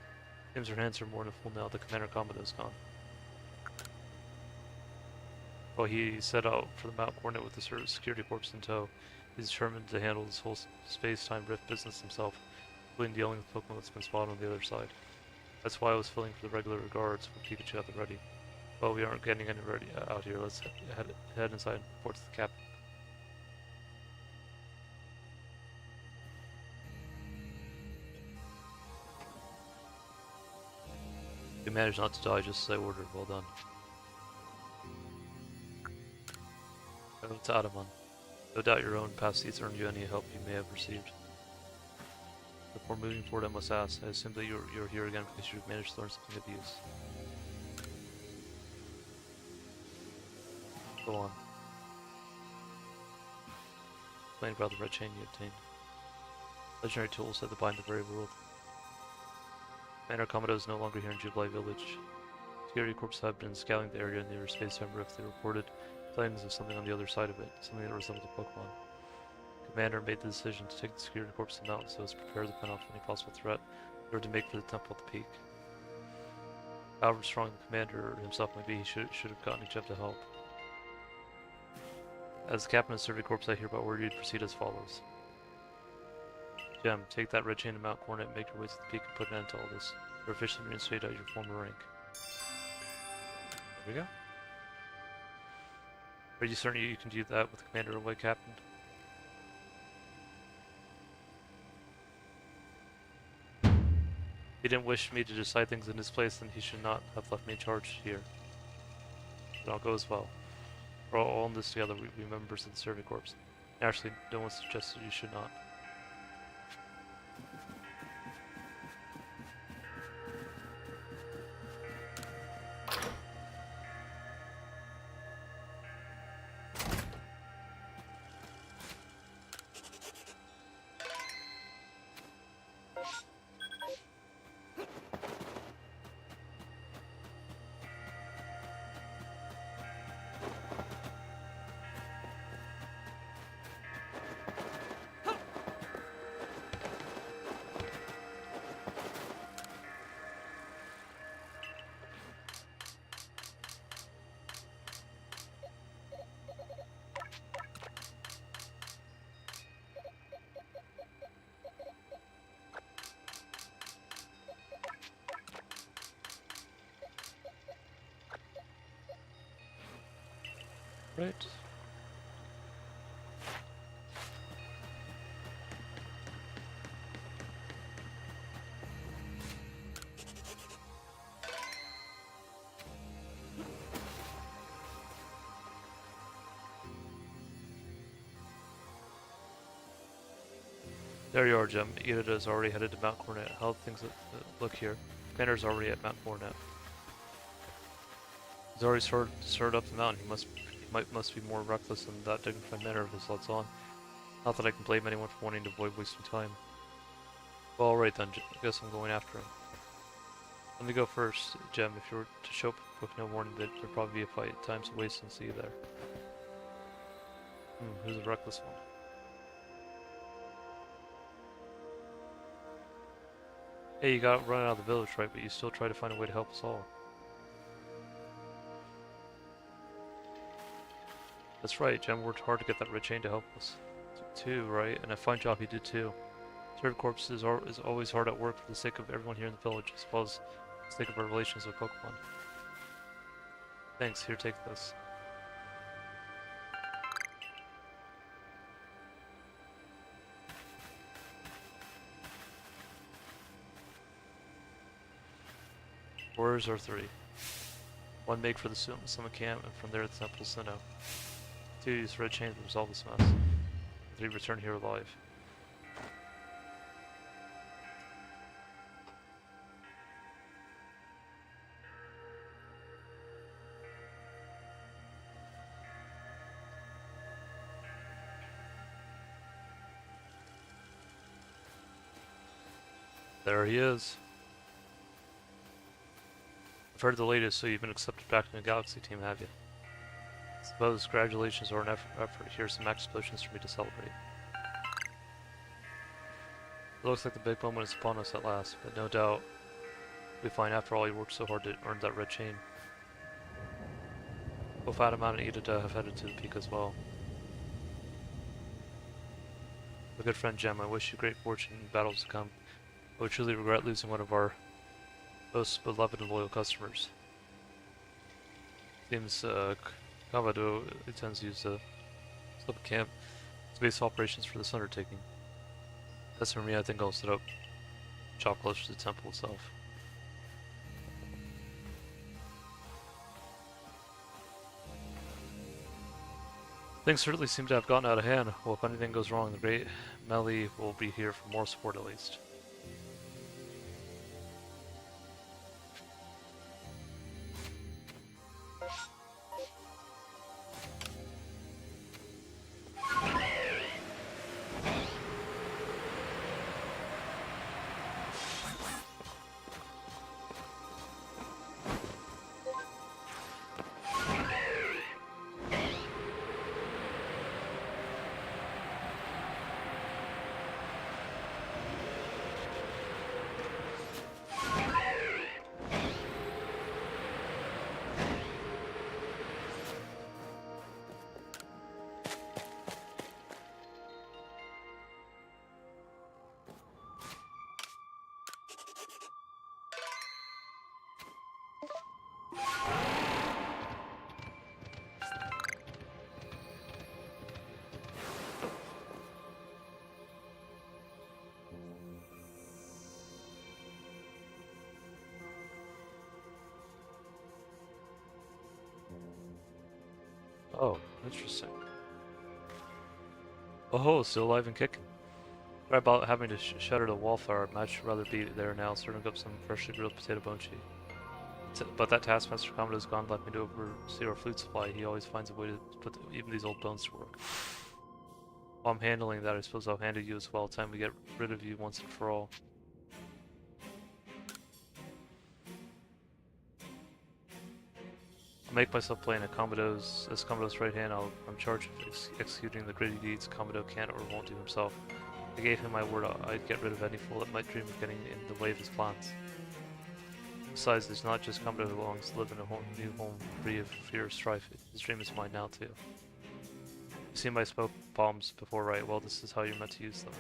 Seems her hands are more than full now. The Commander Commodo's gone. Well, he set out for the Mount Coronet with the security corps in tow. He's determined to handle this whole space-time rift business himself, including dealing with Pokemon that's been spotted on the other side. That's why I was filling for the regular guards with Pikachu at the ready. Well, we aren't getting any ready out here. Let's head inside and report to the captain. You managed not to die just as I ordered. Well done. Go to Adamon. No doubt your own past deeds earned you any help you may have received. Before moving forward, I must ask, I assume that you're here again because you've managed to learn something of use. Go on. Explain about the red chain you obtained. Legendary tools that bind the very world. Commander Komodo is no longer here in Jubilee Village. Security corps have been scouting the area near space-time rift. They reported sightings of something on the other side of it, something that resembled a Pokemon. Commander made the decision to take the security corps to the mountain so as to prepare the fend off any possible threat in order to make for the temple at the peak. However strong the commander himself might be, he should have gotten each other to help. As the captain of the Survey Corps, I hereby order you to proceed as follows. Gem, take that red chain to Mount Coronet and make your way to the peak and put an end to all this. You're officially reinstated at your former rank. There we go. Are you certain you can do that with Commander or White Captain? He didn't wish me to decide things in his place, then he should not have left me in charge here. It all goes well. We're all in this together, we members of the Survey Corps. Actually, no one suggested you should not. Right. There you are, Jim. Ida is already headed to Mount Coronet. How things look here? Commander's already at Mount Coronet. He's already started up the mountain. He must be more reckless than that dignified manner of his lets on. Not that I can blame anyone for wanting to avoid wasting time. Well, alright then. I guess I'm going after him. Let me go first, Jem. If you were to show up with no warning, there'd probably be a fight. Time's a waste and see you there. Who's the reckless one? Hey, you got run out of the village, right? But you still try to find a way to help us all. That's right, Jem worked hard to get that red chain to help us. Too, right? And a fine job he did too. Survey Corps is always hard at work for the sake of everyone here in the village, as well as the sake of our relations with Pokemon. Thanks, here, take this. Orders are 3. 1, make for the summit camp, and from there the Temple Sinnoh. 2, use red chain to resolve this mess. 3, return here alive. There he is. I've heard the latest, so you've been accepted back in the Galaxy team, have you? Suppose congratulations are an effort. Here's some max explosions for me to celebrate. It looks like the big moment is upon us at last, but no doubt we find after all you worked so hard to earn that red chain. Both Adamant and Ida have headed to the peak as well. My good friend Jem, I wish you great fortune in battles to come. I would truly regret losing one of our most beloved and loyal customers. Seems Kavado intends to use the Slip Camp as base operations for this undertaking. As for me, I think I'll set up shop closer to the temple itself. Things certainly seem to have gotten out of hand. Well, if anything goes wrong, the great Melly will be here for more support at least. Oh, interesting. Oh, still alive and kicking. Sorry about having to shutter the wallflower. I'd rather be there now, serving up some freshly grilled potato bone But that Taskmaster Commodo's gone, left me to oversee our food supply. He always finds a way to put even these old bones to work. While I'm handling that, I suppose I'll handle you as well. Time we get rid of you once and for all. I'll make myself playing as Commodo's right hand. I'm charged with executing the gritty deeds Commodo can't or won't do himself. I gave him my word I'd get rid of any fool that might dream of getting in the way of his plans. Besides, there's not just Commodo who longs to live in a new home free of fear or strife. His dream is mine now too. You've seen my smoke bombs before, right? Well, this is how you're meant to use them.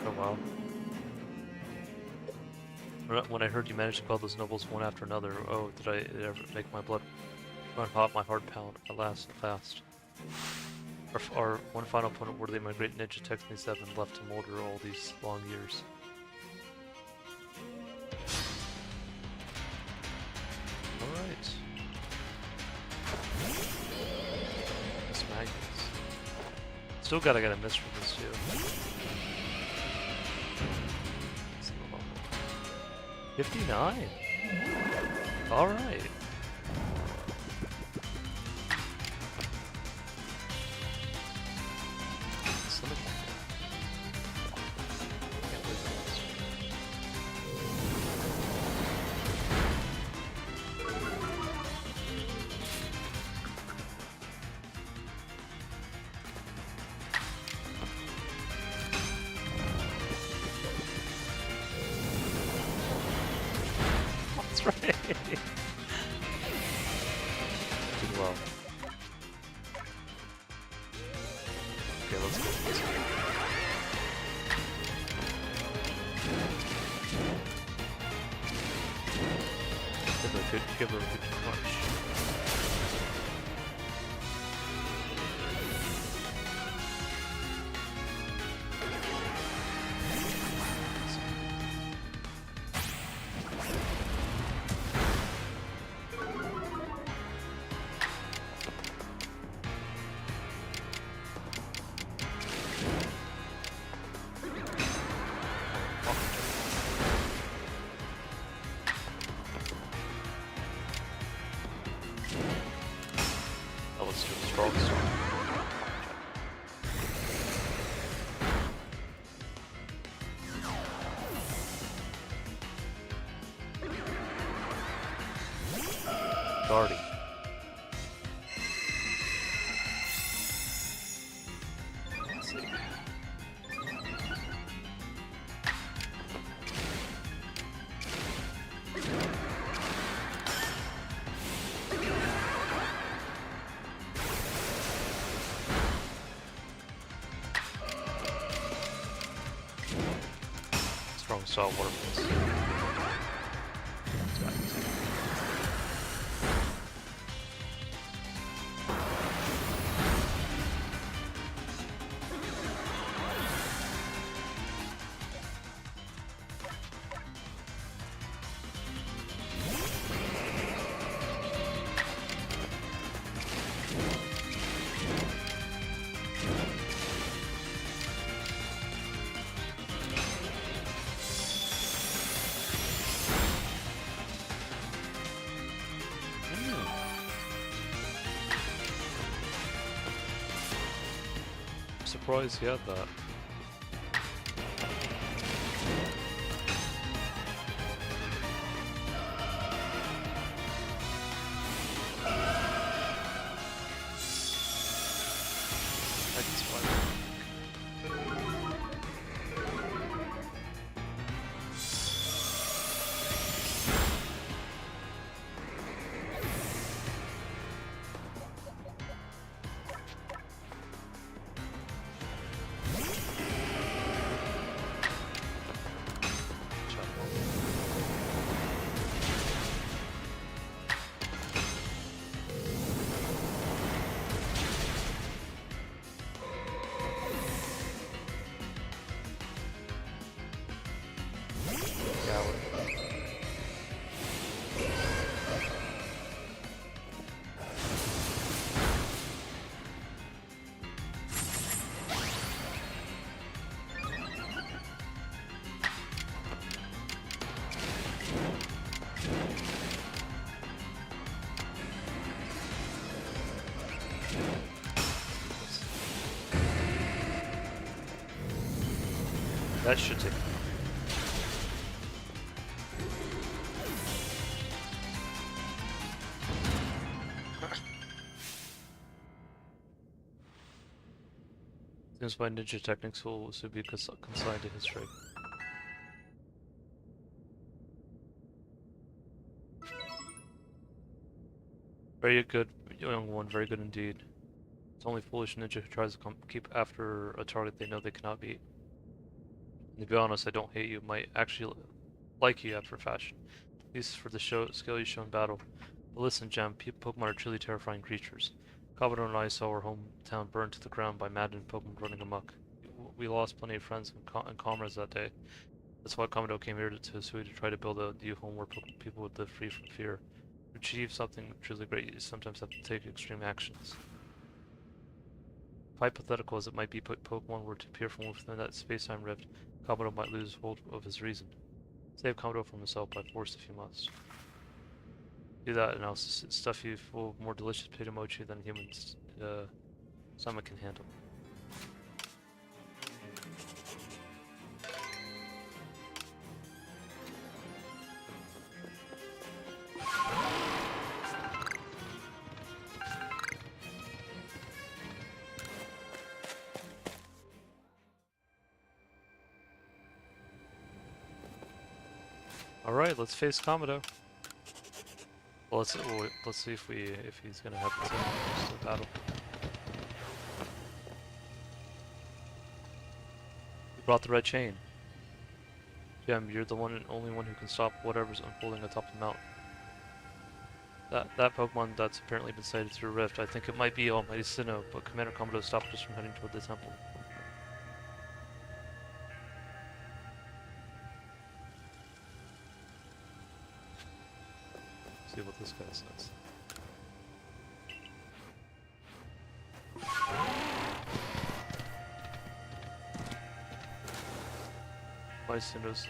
Oh wow. When I heard you managed to quell those nobles one after another, oh, did it ever make my blood run hot, my heart pound, at last. Our one final opponent worthy of my great ninja techniques that have been left to molder all these long years. Alright. Miss Magnus. Still gotta get a miss from this too. 59? Alright. That's right. Did well. Okay, let's go. Give her a good punch. Guardy. Let's see. Strong salt waterfalls. Surprised he had that. That's fine. That should take. Seems my ninja techniques will also be consigned to history. Very good, young one, very good indeed. It's only foolish ninja who tries to keep after a target they know they cannot beat. And to be honest, I don't hate you, might actually like you after fashion. At least for the skill you show in battle. But listen, Gem, Pokemon are truly terrifying creatures. Kabuto and I saw our hometown burned to the ground by maddened Pokemon running amok. We lost plenty of friends and comrades that day. That's why Kabuto came here to Hisui to try to build a new home where people would live free from fear. To achieve something truly great, you sometimes have to take extreme actions. Hypothetical as it might be, Pokemon were to appear from within that space-time rift, Kabuto might lose hold of his reason. Save Kabuto from himself by force if you must. Do that, and I'll stuff you full of more delicious potato mochi than humans' stomach can handle. Alright, let's face Kabuto. Well, let's see if he's gonna have the battle. We brought the red chain. Gem, you're the one and only one who can stop whatever's unfolding atop the mountain. That Pokemon that's apparently been sighted through a rift, I think it might be Almighty Sinnoh, but Commander Kabuto stopped us from heading toward the temple. See what this guy says. My Sinnoh's.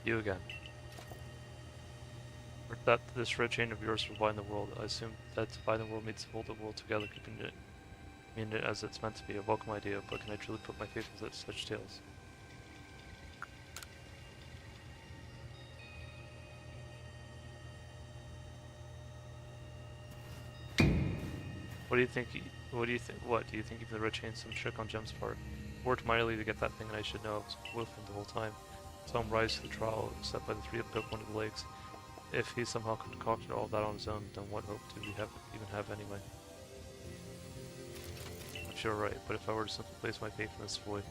You again. That this red chain of yours will bind the world. I assume that to bind the world means to hold the world together, keeping it as it's meant to be. A welcome idea, but can I truly put my faith in such tales? What do you think? What do you think? What do you think? Even the red chain's some trick on Gem's part. Worked mightily to get that thing, and I should know I was with him the whole time. Saw him rise to the trial, set by the three of Pokemon of the lakes. If he somehow concocted all that on his own, then what hope do we even have anyway? I'm sure right, but if I were to simply place my faith in this boy,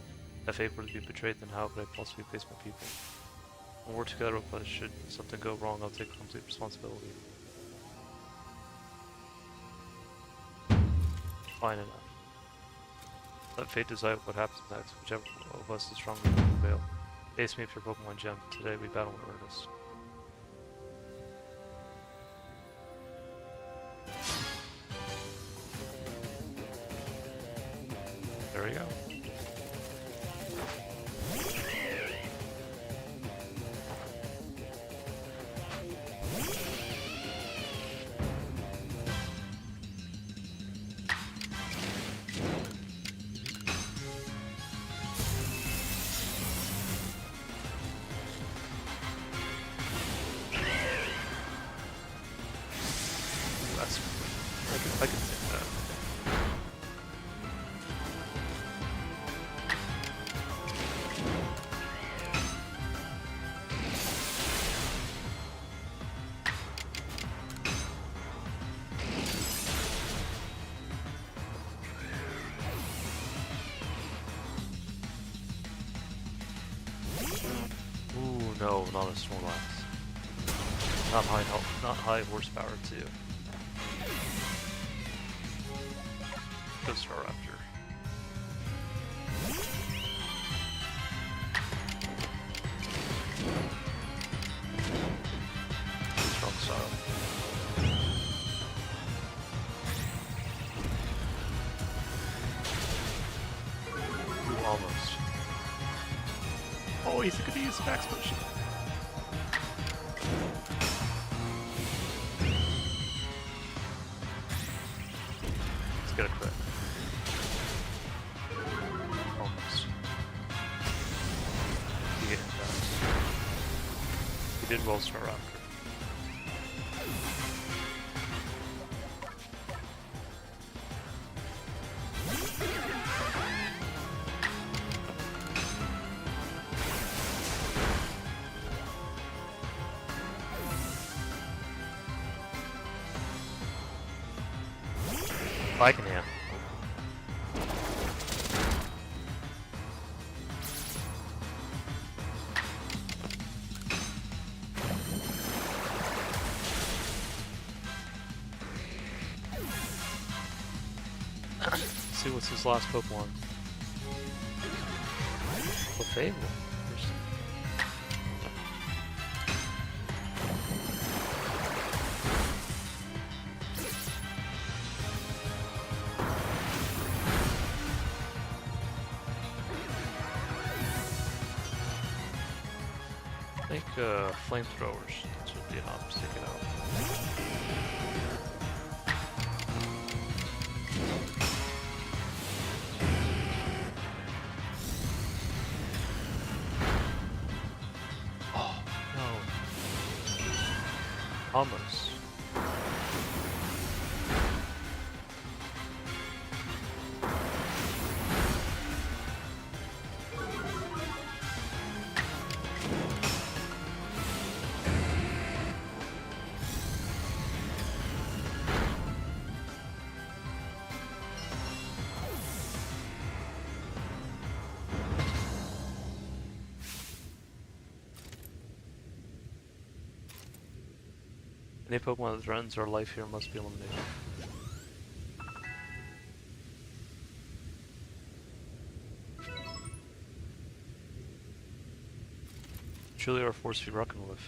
that faith were to be betrayed, then how could I possibly face my people? When we're together, but should something go wrong, I'll take complete responsibility. Fine enough. Let fate decide what happens next, whichever of us is stronger will prevail. Face me if you're Pokemon Gem. Today we battle in earnest. There we go. I can take that. Ooh, no, not a Snorlax. Not high health, not high horsepower too. Go Staraptor. Strong style. Ooh, almost. Oh, he's gonna use Max Potion. well start after. I can handle. See what's his last Pokemon. Clefable. I think flamethrowers should be an option to take it out. Oh no. Almost. Any Pokemon that threatens our life here must be eliminated. Truly our force to be reckoned with.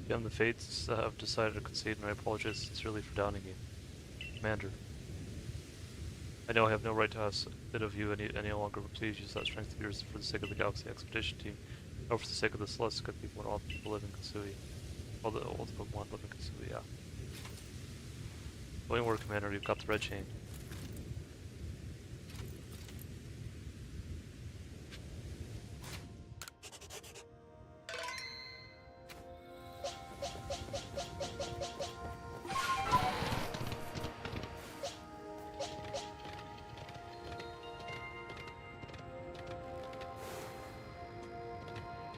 Beyond the fates have decided to concede, and I apologize sincerely for downing you. Commander. I know I have no right to ask it of you any longer, but please use that strength of yours for the sake of the Galaxy Expedition Team, or for the sake of the Celestica people and all the people living in Kasui. All the Pokemon living in Kasui, yeah. Going word, Commander, you've got the red chain.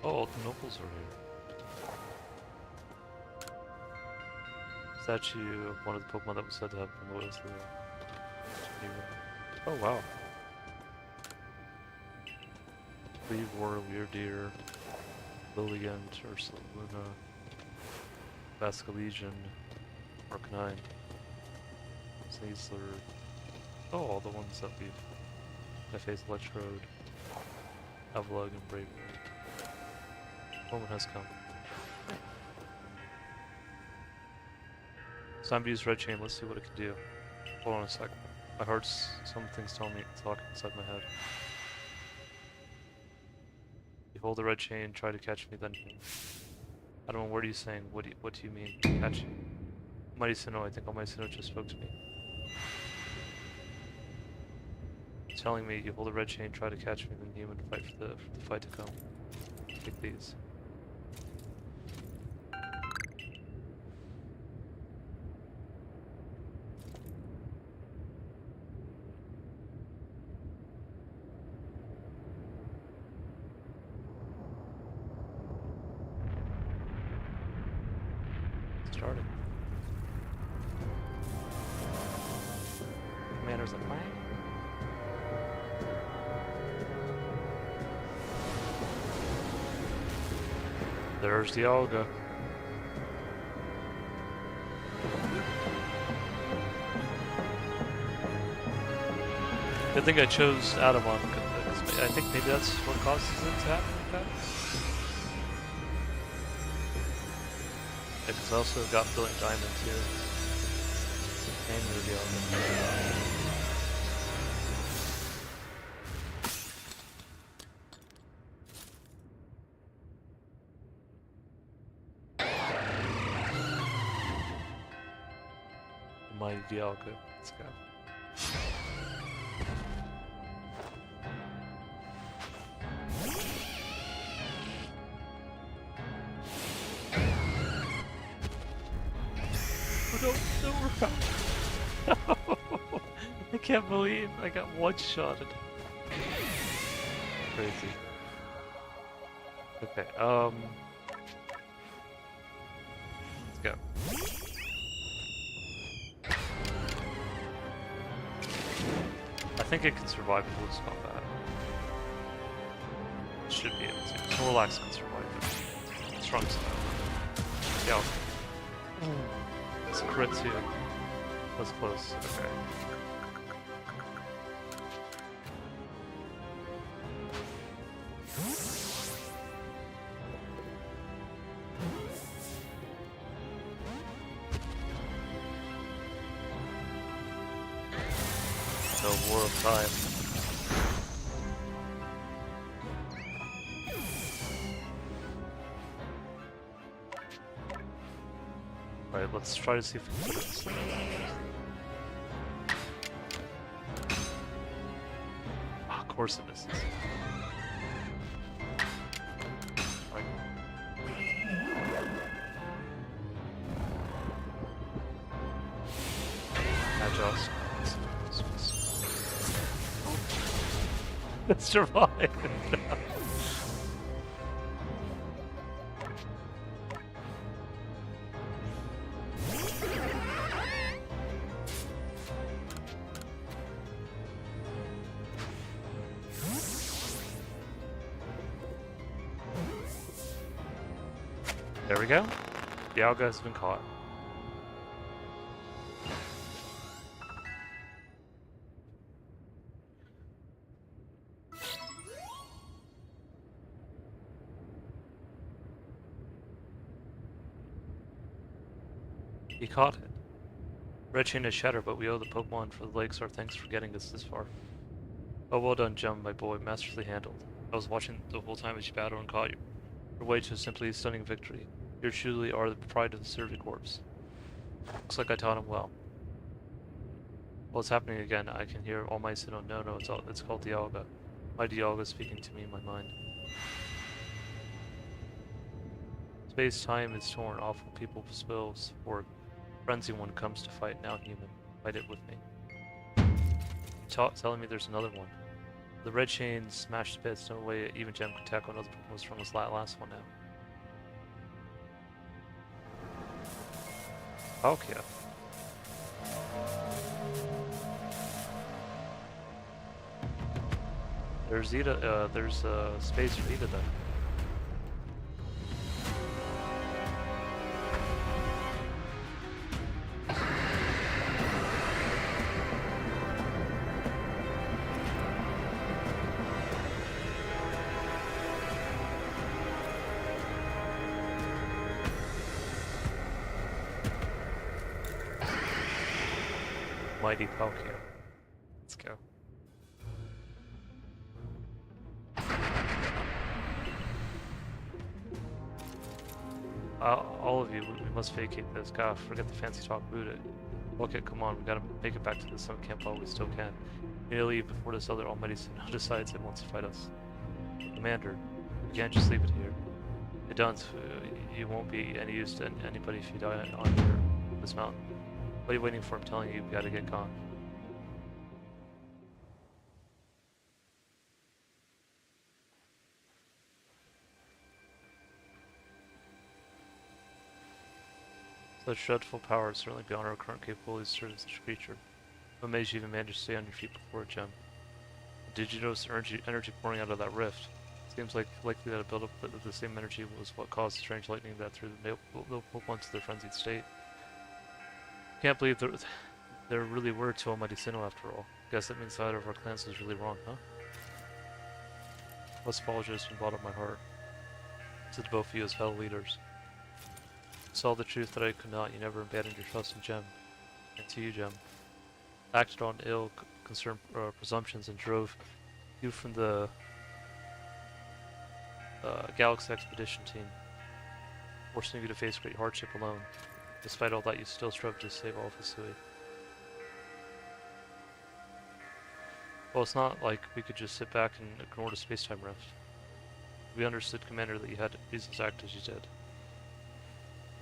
Oh, the nobles are here. Statue of one of the Pokemon that was said to have been loyal to the... Oh wow. Weavor, Weirdeer, Lilligant, Ursula Luna, Basculegion, Arcanine, Sneasler. Oh, all the ones that we've... Nefase, Electrode, Avalugg, and Brave. Moment has come. It's time to use Red Chain. Let's see what it can do. Hold on a sec. My heart's... Something's telling me it's talking inside my head. You hold the Red Chain, try to catch me, then... I don't know, what are you saying? What do you mean? Catch you? Mighty Sinnoh, I think Almighty Sinnoh just spoke to me. It's telling me you hold the Red Chain, try to catch me, then human fight for the fight to come. Take these. Starting. Commander's a flank. There's the Olga. Good thing I chose Adamon. I think maybe that's what causes it to happen like that. Because I also got Brilliant Diamond too. And the Olga. My Dialga. Let's go. Oh, no. I can't believe I got one-shotted. Crazy. Okay, let's go. I think it can survive close combat. It should be able to. Snorlax can survive it. Trunks though. Yeah. It's a crit too. That's close. Okay. The War of Time. Alright, let's try to see if we can put this. Oh, of course it misses. Right. Adjust. It survived. There we go. The Alga has been caught. He caught it. Red chain is shattered, but we owe the Pokemon for the lakes our thanks for getting us this far. Oh, well done, Jum, my boy, masterfully handled. I was watching the whole time as you battled and caught you. Your way to a simply stunning victory. You truly are the pride of the Servicorps. Looks like I taught him well. Well, it's happening again. I can hear all my Sinnoh. No, it's called Dialga. My Dialga speaking to me in my mind. Space-time is torn. Awful people spill support. Frenzy one comes to fight, now human. Fight it with me. Telling me there's another one. The red chain smashed to bits. No way even Gem could tackle another Pokemon from his last one now. Palkia. There's Ida, there's space for Ida then. Mighty Palkia. Let's go. All of you, we must vacate this. God, forget the fancy talk, boot it. Okay, come on, we gotta make it back to the Sun Camp while we still can. We need to leave before this other almighty Sinnoh decides it wants to fight us. Commander, you can't just leave it here. It doesn't. You won't be any use to anybody if you die on this mountain. What are you waiting for? I'm telling you, you gotta get gone. Such dreadful power is certainly beyond our current capabilities to serve such a creature. I'm amazed you even managed to stay on your feet before it, Gem. Did you notice the energy pouring out of that rift? Seems likely that a buildup of the same energy was what caused the strange lightning that threw the Pokemon to their frenzied state. Can't believe there really were two almighty Sinnoh after all. Guess that means neither of our clans was really wrong, huh? Let's apologize from the bottom of my heart to both of you as fellow leaders. Saw the truth that I could not. You never abandoned your trust in Gem. And to you, Gem. Acted on ill-concerned presumptions and drove you from the Galaxy Expedition team, forcing you to face great hardship alone. Despite all that, you still strove to save all of Hisui. Well, it's not like we could just sit back and ignore the space-time rift. We understood, Commander, that you had reasons to act as you did.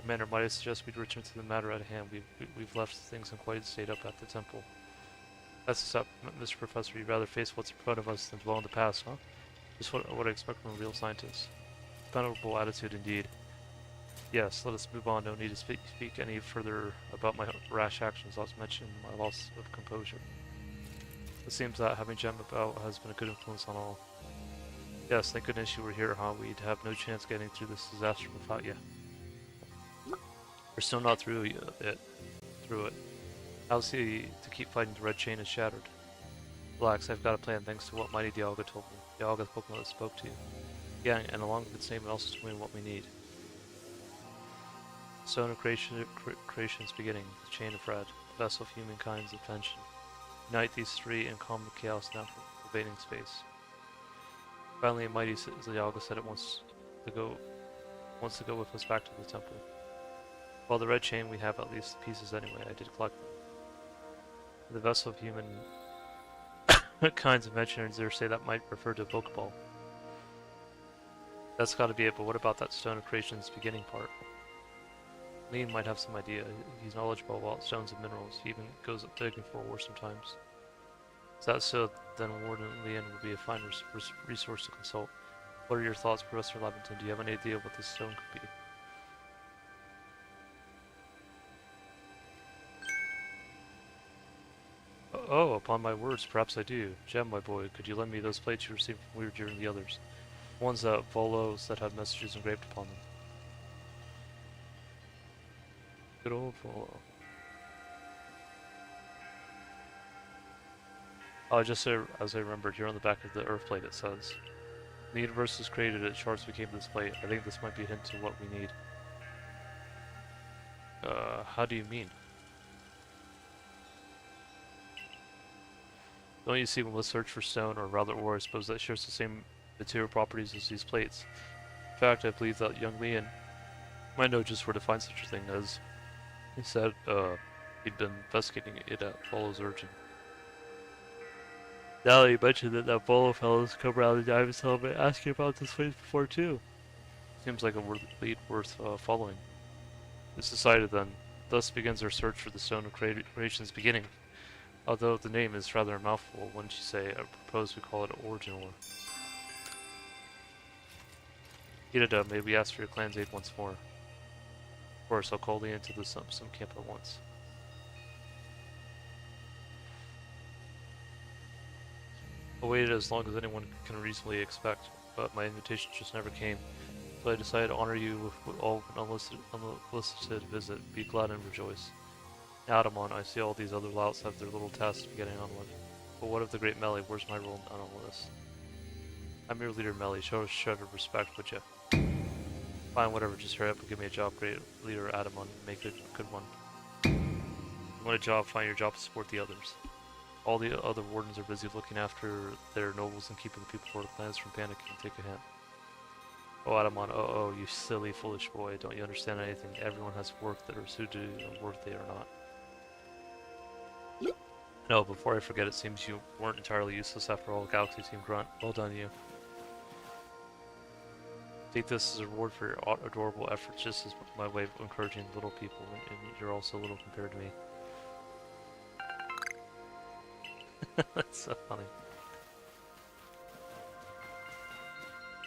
Commander, might I suggest we return to the matter at hand? We've left things in quite a state up at the temple. That's up, Mr. Professor. You'd rather face what's in front of us than dwell in the past, huh? Just what I expect from a real scientist. Venerable attitude indeed. Yes, let us move on. No need to speak any further about my rash actions, not to mention my loss of composure. It seems that having Gem about has been a good influence on all. Yes, thank goodness you were here, huh? We'd have no chance getting through this disaster without you. We're still not through it. I'll see to keep fighting the red chain is shattered. Relax, I've got a plan thanks to what Mighty Dialga told me. Dialga Pokemon spoke to you. Yeah, and along with its name it also told me what we need. Stone of Creation's beginning, the Chain of Red, the vessel of humankind's attention. Unite these three and calm the chaos now pervading space. Finally, Mighty Dialga said it wants to go with us back to the temple. Well, the red chain, we have at least the pieces anyway. I did collect them. The vessel of human kinds of mentioners there say that might refer to a Pokeball. That's gotta be it, but what about that Stone of Creation's beginning part? Lean might have some idea. He's knowledgeable about stones and minerals. He even goes up digging for ore sometimes. Is that so? Then Warden Leon would be a fine resource to consult. What are your thoughts, Professor Lavington? Do you have any idea what this stone could be? Oh, upon my words, perhaps I do. Gem, my boy, could you lend me those plates you received from Weird and the others? Ones that Volos that have messages engraved upon them. Good old Volo. Oh, just as I remembered, here on the back of the Earth plate it says, the universe was created as shards became this plate. I think this might be a hint to what we need. How do you mean? Don't you see when we search for stone, or rather ore, I suppose that shares the same material properties as these plates? In fact, I believe that young Leon might know just where to find such a thing, as he said, he'd been investigating it at Volo's urging. Now that you mentioned it, that Volo fellow's come around the diamond settlement asking about this place before too. Seems like a lead worth following. It's decided then. Thus begins our search for the Stone of Creation's beginning. Although the name is rather a mouthful, wouldn't you say? I propose we call it Origin Ore. Hidada, may we ask for your clan's aid once more? Of course, I'll call Leon to the some camp at once. I waited as long as anyone can reasonably expect, but my invitation just never came. So I decided to honor you with all an unsolicited visit. Be glad and rejoice. Adamon, I see all these other louts have their little tasks to be getting on with. But what of the great Melee? Where's my role in all of this? I'm your leader, Melee. Show a shred of respect, would ya? Fine, whatever. Just hurry up and give me a job, great leader Adamon. Make it a good one. You want a job, find your job to support the others. All the other wardens are busy looking after their nobles and keeping the people for the clans from panicking. Take a hint. Oh, Adamon, oh, you silly, foolish boy. Don't you understand anything? Everyone has work that are suited and worthy or not. No, before I forget, it seems you weren't entirely useless after all, Galaxy Team Grunt. Well done, you. Take this as a reward for your adorable efforts, just as my way of encouraging little people, and you're also little compared to me. That's so funny.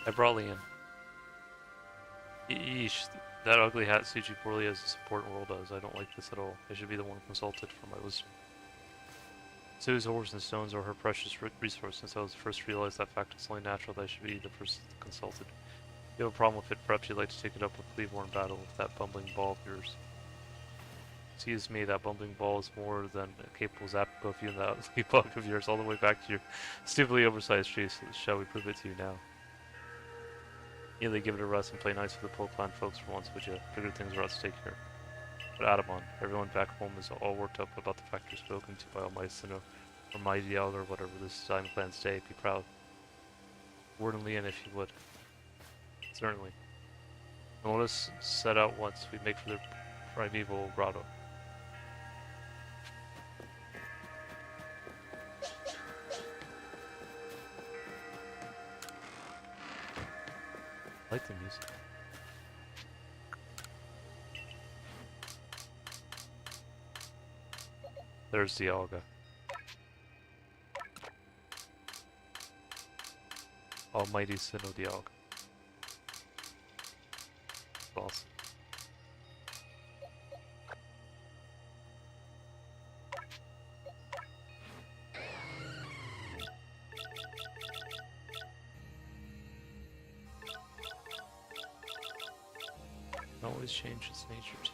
I brought Leon. Yeesh, that ugly hat suits you poorly as the support world does. I don't like this at all. I should be the one consulted for my wisdom. Sue's ores and stones are her precious resource. Since I was first realized that fact, it's only natural that I should be the first consulted. If you have a problem with it, perhaps you'd like to take it up with Cleaveborn battle with that bumbling ball of yours. Excuse me, that bumbling ball is more than capable of zapping both you and that sleepwalk of yours all the way back to your stupidly oversized tree. So shall we prove it to you now? Either give it a rest and play nice with the Pokemon folks for once, would you? Bigger things are at stake here. But Adamon, everyone back home is all worked up about the fact you're spoken to by Almighty Sinnoh, or Mighty Dialga, or whatever this Diamond Clan stay. Be proud. Warden Leon, if you would. Certainly. And let us set out once we make for the primeval grotto. I like the music. There's Dialga. Almighty Sinnoh Dialga. Awesome. It always change its nature too.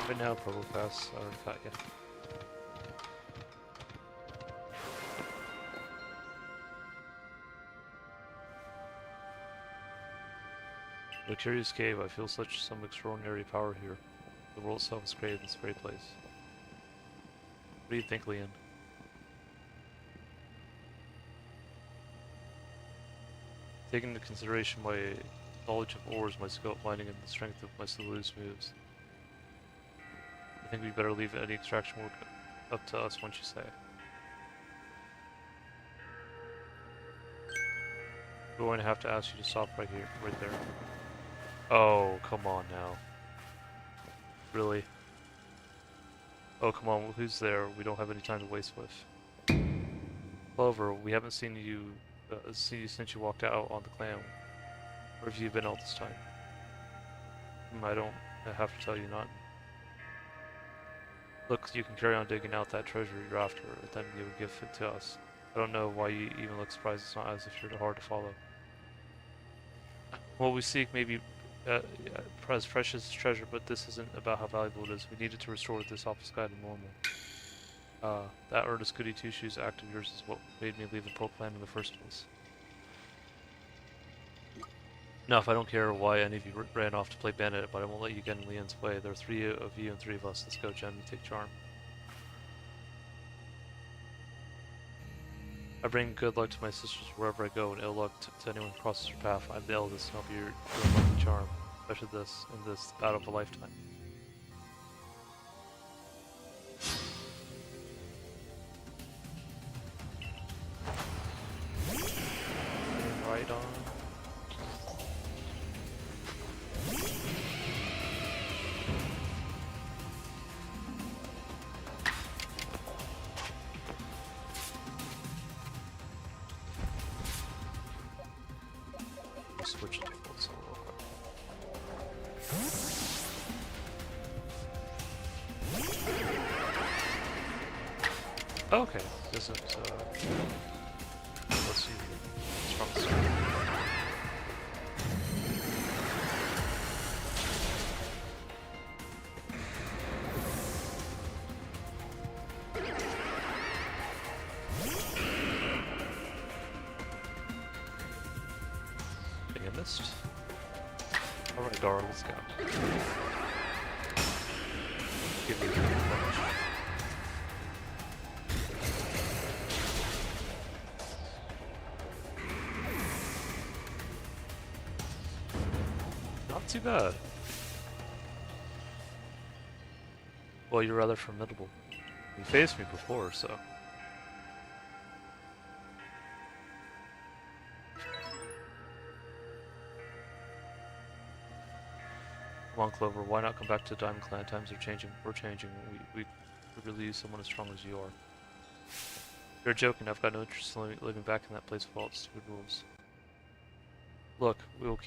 Right now, Purple Pass, I already caught you. The Curious Cave, I feel some extraordinary power here. The world itself is created in this very place. What do you think, Leon? Taking into consideration my knowledge of ores, my skill at mining, and the strength of my Salu's moves, I think we better leave any extraction work up to us once you say. We're going to have to ask you to stop right here, right there. Oh, come on now. Really? Oh, come on, who's there? We don't have any time to waste with. Clover, we haven't seen you since you walked out on the clan. Where have you been all this time? I don't have to tell you not. Look, you can carry on digging out that treasure you're after, and then you would give it to us. I don't know why you even look surprised. It's not as if you're hard to follow. What we seek may be as precious as treasure, but this isn't about how valuable it is. We needed to restore this office guy to normal. That artist Goody Two-Shoes act of yours is what made me leave the Pearl Clan in the first place. Now, if I don't care why any of you ran off to play bandit, but I won't let you get in Leon's way. There are 3 of you and 3 of us. Let's go, Jen. You take charm. I bring good luck to my sisters wherever I go, and ill luck to anyone who crosses your path. I'm the eldest, and I'll be your lucky charm. Especially in this battle of a lifetime. Right on. Switch it to full solo real quick. Okay, this is let's see strong start. Alright, Gara, let's go. Give me a punch. Not too bad. Well, you're rather formidable. You faced me before, so... Come on, Clover, why not come back to Diamond Clan? Times are changing. We're changing. We really use someone as strong as you are. You're joking. I've got no interest in living back in that place with all its stupid rules. Look, we'll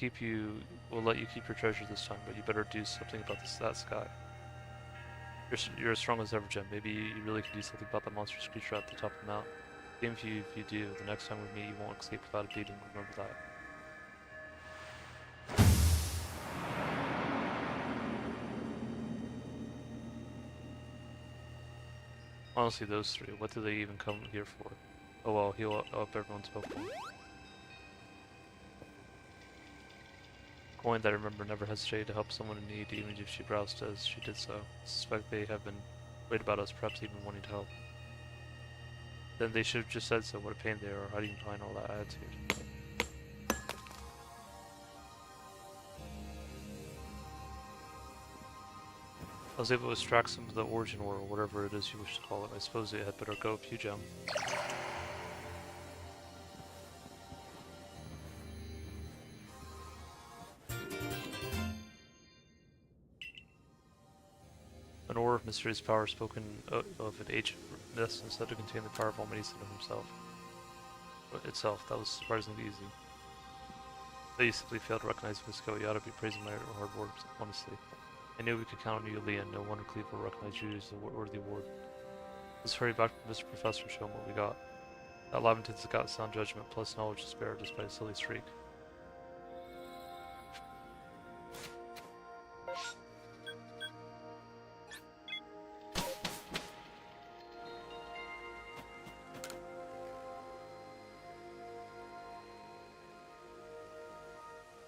let you keep your treasure this time, but you better do something about that sky. You're as strong as ever, Jem. Maybe you really can do something about that monstrous creature at the top of the mountain. Game if you do, the next time we meet you won't escape without a beating, remember that. Honestly, those three, what do they even come here for? Oh well, heal up everyone's Pokemon. Coin that I remember never hesitated to help someone in need, even if she browsed as she did so. I suspect they have been worried about us, perhaps even wanting to help. Then they should have just said so, what a pain they are, hiding behind all that attitude. I was able to extract some of the origin ore, or whatever it is you wish to call it. I suppose it had better go up you, Gem. An ore of mysterious power spoken of an ancient essence said to contain the power of Almighty Sin himself. Itself, that was surprisingly easy. Though you simply failed to recognize Visco, you ought to be praising my hard work, honestly. I knew we could count on you, Leah, no wonder Cleave will recognize you as a worthy award. Let's hurry back to Mr. Professor and show him what we got. That Laventon's got sound judgment plus knowledge to spare despite a silly streak.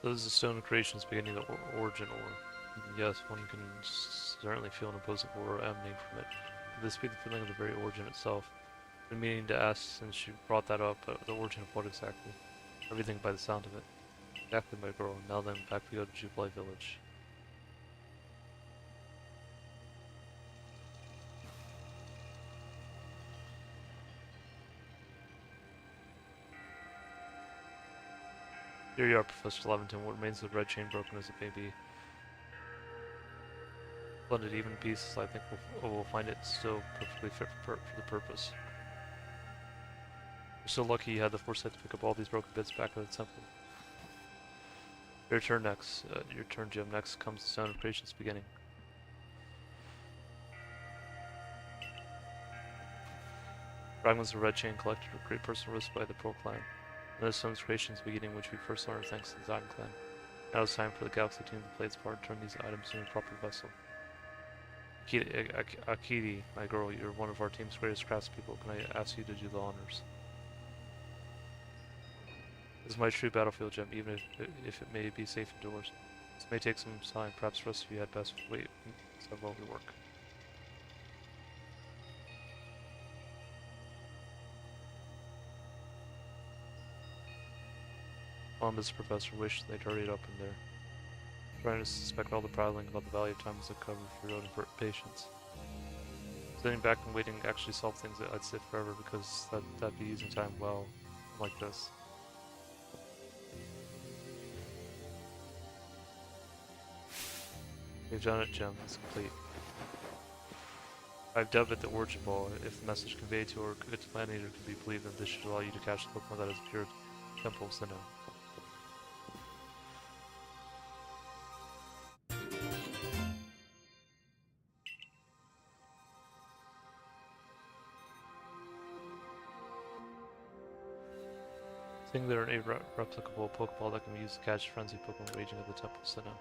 Those are the stone creations beginning the origin ore. Yes, one can certainly feel an opposing aura emanating from it. Could this be the feeling of the very origin itself? I've been meaning to ask since you brought that up, but the origin of what exactly? Everything by the sound of it. Exactly, my girl. Now then, back we go to Jubilee Village. Here you are, Professor Leventon. What remains of the red chain broken as it may be? Blended even pieces, I think we'll find it still perfectly fit for the purpose. You're so lucky you had the foresight to pick up all these broken bits back at the temple. Your turn next. Your turn, Jim. Next comes the Stone of Creation's beginning. Fragments of red chain collected with great personal risk by the Pearl Clan. And the Stone's Creation's beginning, which we first learned thanks to the Diamond Clan. Now it's time for the Galaxy team to play its part and turn these items into a proper vessel. Akiti, my girl, you're one of our team's greatest craftspeople. Can I ask you to do the honors? This is my true battlefield, Gem, even if it may be safe indoors. This may take some time. Perhaps the rest of you had best wait while we work. Mr. Professor wished they'd hurry it up in there. Trying to suspect all the prattling about the value of time as a cover for your own patience. Sitting back and waiting to actually solve things that I'd sit forever because that'd be using time well like this. We've done it, Gem. It's complete. I've dubbed it the Origin Ball. If the message conveyed to our good planet can be believed, then this should allow you to catch the Pokemon that has appeared in Temple of Sinnoh. Singular and replicable Pokeball that can be used to catch frenzied Pokemon raging at the Temple of Sinnoh.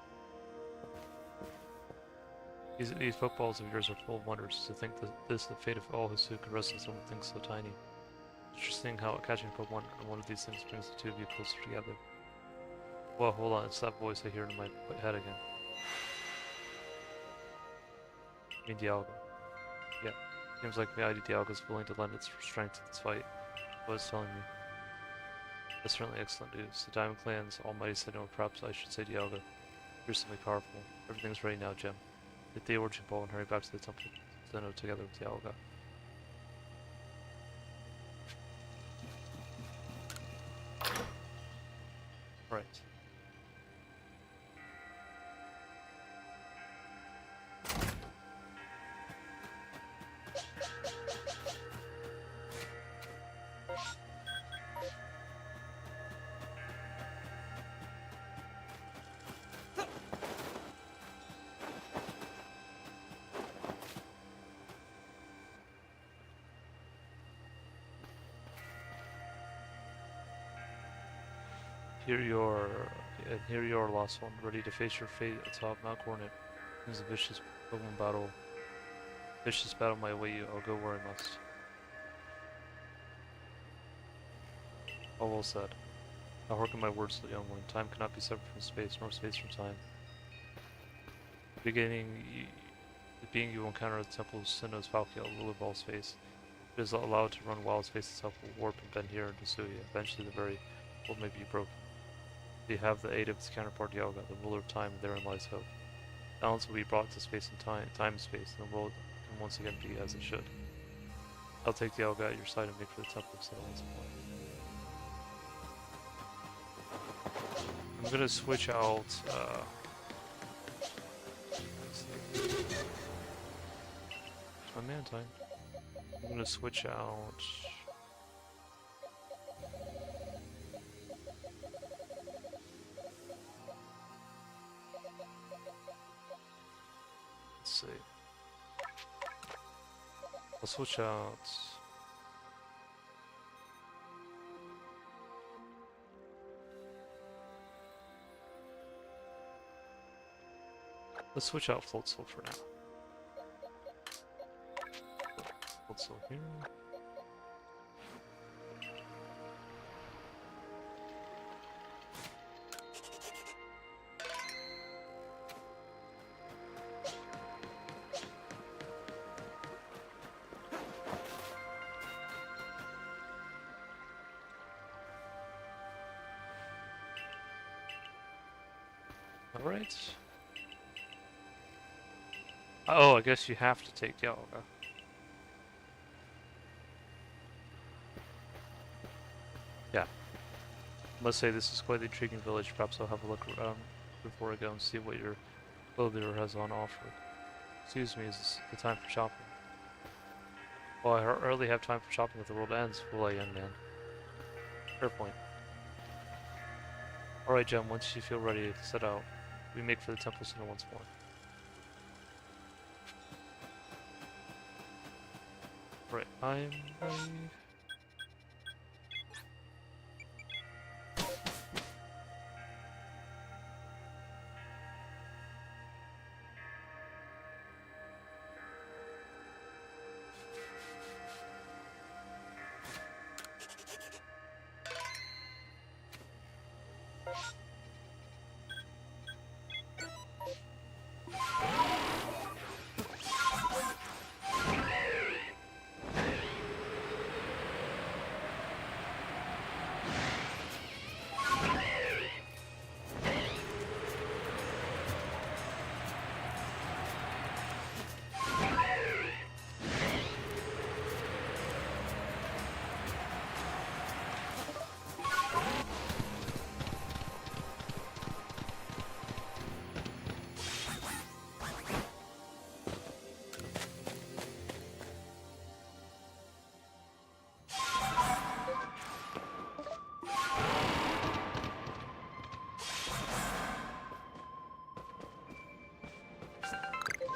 These Pokeballs of yours are full of wonders. To think that this is the fate of all who could rest in something so tiny. Interesting how catching Pokemon on one of these things brings the two of you closer together. Well, hold on, it's that voice I hear in my head again. I mean Dialga. Yeah, seems like Mighty Dialga is willing to lend its strength to this fight. What it's telling me. That's certainly excellent news. The Diamond Clan's Almighty Sinnoh, or perhaps I should say Dialga. You're something powerful. Everything's ready now, Gem. Get the Origin Ball and hurry back to the Temple of Sinnoh together with Dialga. Right. here you are, lost one, ready to face your fate atop Mount Coronet. There's a Pokemon battle. Vicious battle might await you. I'll go where I must. All well said. I'll hearken my words to the young one. Time cannot be separate from space, nor space from time. The being you will encounter at the temple of Sinnoh's Palkia, ruler of all space. It is allowed to run wild. Space itself will warp and bend here into Suya. Eventually the very world may be broken. You have the aid of its counterpart Dialga, the ruler of time, and therein lies hope. Balance will be brought to space and time and space, and the world can once again be as it should. I'll take Dialga at your side and make for the temple of Sinnoh once more. I'm gonna switch out, my man time. I'm gonna switch out. Let's see. I'll switch out. Let's switch out Floatzel for now. Floatzel here. All right. Oh, I guess you have to take Dialga. Yeah. Let's say this is quite the intriguing village. Perhaps I'll have a look around before I go and see what your clothier has on offer. Excuse me, is this the time for shopping? Well, I hardly have time for shopping if the world ends, will I, young man? Fair point. Alright, Jem, once you feel ready to set out, we make for the Temple Center once more. Right, I'm ready.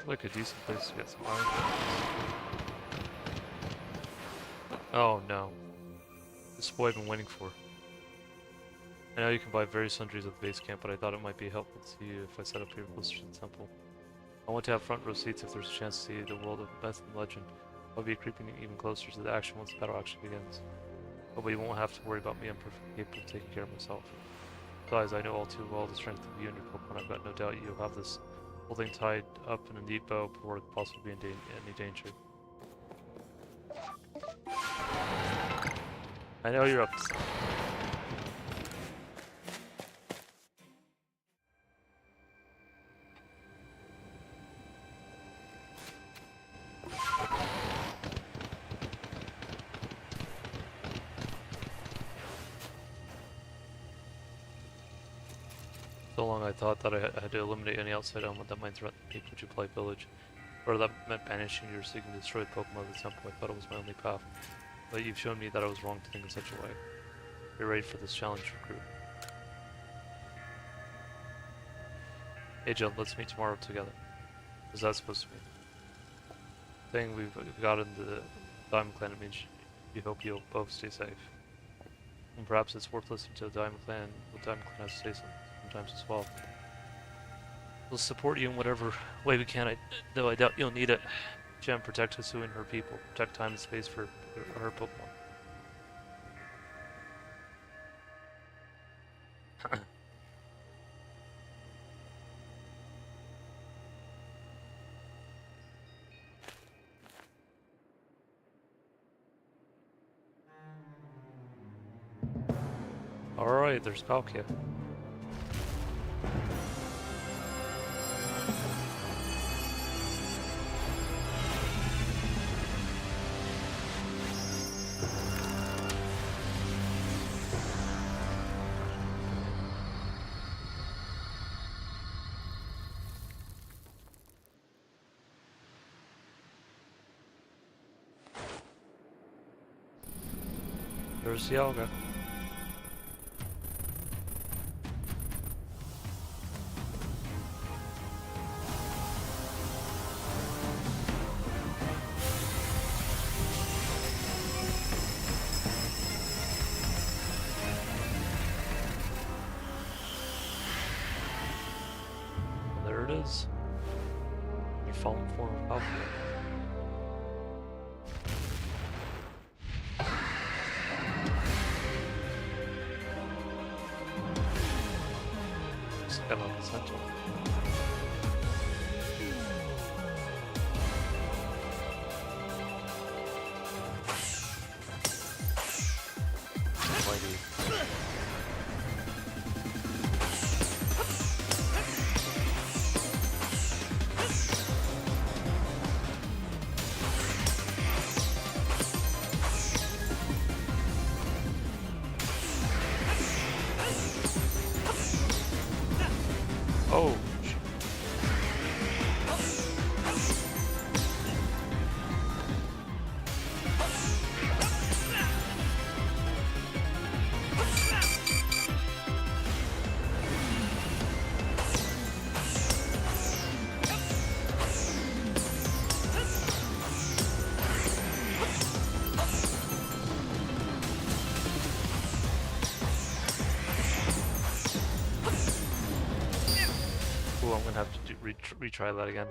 Like a decent place to get some iron. Oh no. This is what I've been waiting for. I know you can buy various sundries at the base camp, but I thought it might be helpful to you if I set up here closer to the temple. I want to have front row seats if there's a chance to see the world of myth and legend. I'll be creeping even closer to the action once the battle actually begins. But you won't have to worry about me, I'm perfectly capable of taking care of myself. Besides, I know all too well the strength of you and your Pokemon. I've got no doubt you'll have this whole thing tied up in a neat bow before it could possibly be in any danger. I know you're up to something. So long I thought that I had to eliminate any outside element that might threaten the people of Jubilee Village. Or that meant banishing you or seeking to destroy the Pokemon of the temple. I thought it was my only path. But you've shown me that I was wrong to think in such a way. Be ready for this challenge, recruit. Hey Jill, let's meet tomorrow together. What's that supposed to mean? Saying we've got into the Diamond Clan, it means you hope you'll both stay safe. And perhaps it's worth listening to the Diamond Clan, what Diamond Clan has to say sometimes as well. We'll support you in whatever way we can, though I doubt you'll need it. Gem, protect Hisui and her people. Protect time and space for her Pokemon. Alright, there's Palkia. There's Dialga. There it is. The fallen form of Palkia. Got on the central. Mighty. Oh. Ooh, I'm gonna have to retry that again.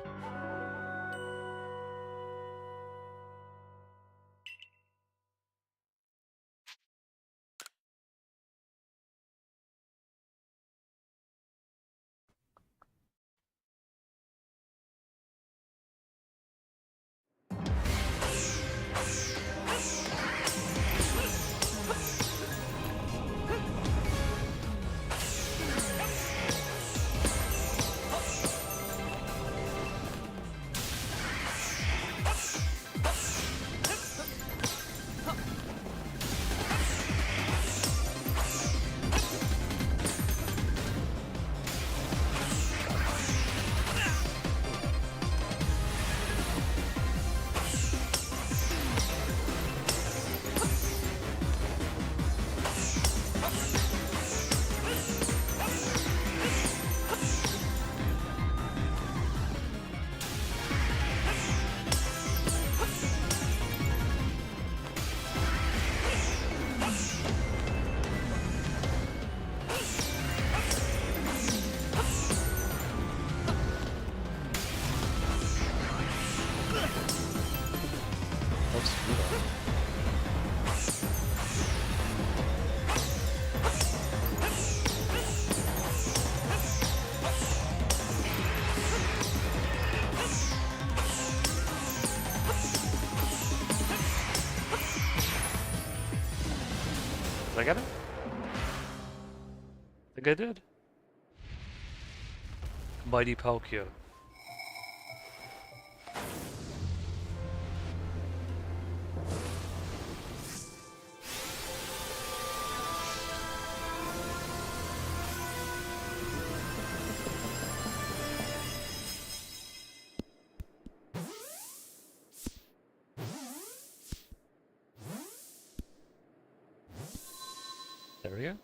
Did I get him? I think I did. Mighty Palkia. There we go.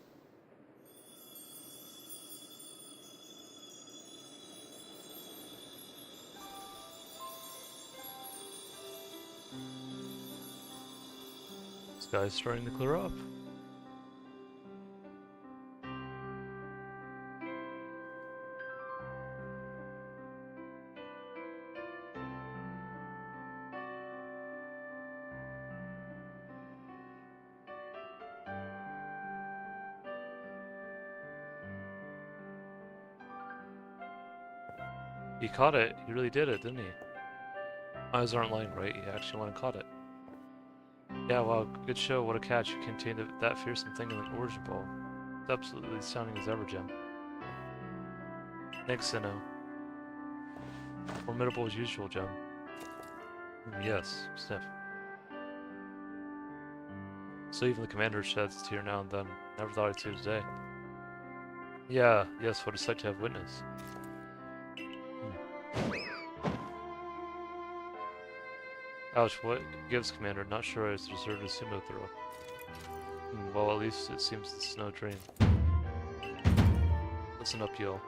Sky's starting to clear up. He caught it. He really did it, didn't he? Eyes aren't lying, right? He actually went and caught it. Yeah, wow, good show. What a catch. You contained that fearsome thing in the origin ball. It's absolutely sounding as ever, Jim. Thanks, Sinnoh. Formidable as usual, Jim. Yes, sniff. So even the commander sheds a tear now and then. Never thought I'd see it today. Yeah, yes, what a sight to have witnessed. Ouch, what gives, Commander? Not sure I deserved a sumo throw. Well, at least it seems it's no dream. Listen up, y'all.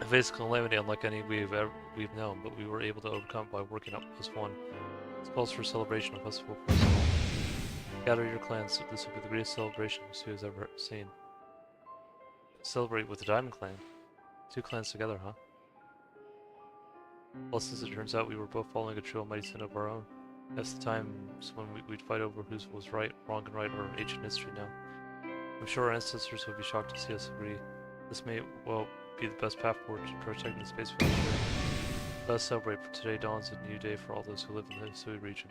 A face calamity unlike any we've known, but we were able to overcome by working up as one. This calls for a celebration, a festival for us all. Gather your clans. This will be the greatest celebration Sue has ever seen. Celebrate with the Diamond Clan. 2 clans together, huh? Plus, as it turns out, we were both following a true mighty sin of our own. That's the times when we'd fight over who was right, wrong and right, or ancient history now. I'm sure our ancestors would be shocked to see us agree. This may, well, be the best path forward to protecting the space we share. Let us celebrate, for today dawns a new day for all those who live in the Hisui region.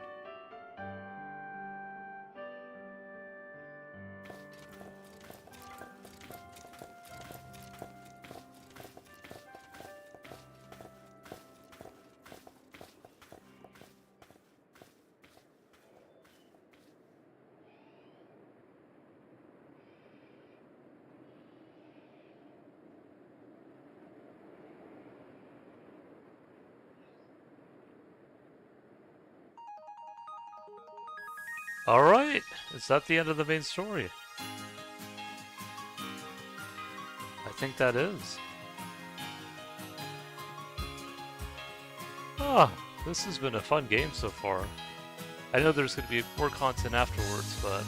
Alright! Is that the end of the main story? I think that is. Ah, this has been a fun game so far. I know there's going to be more content afterwards, but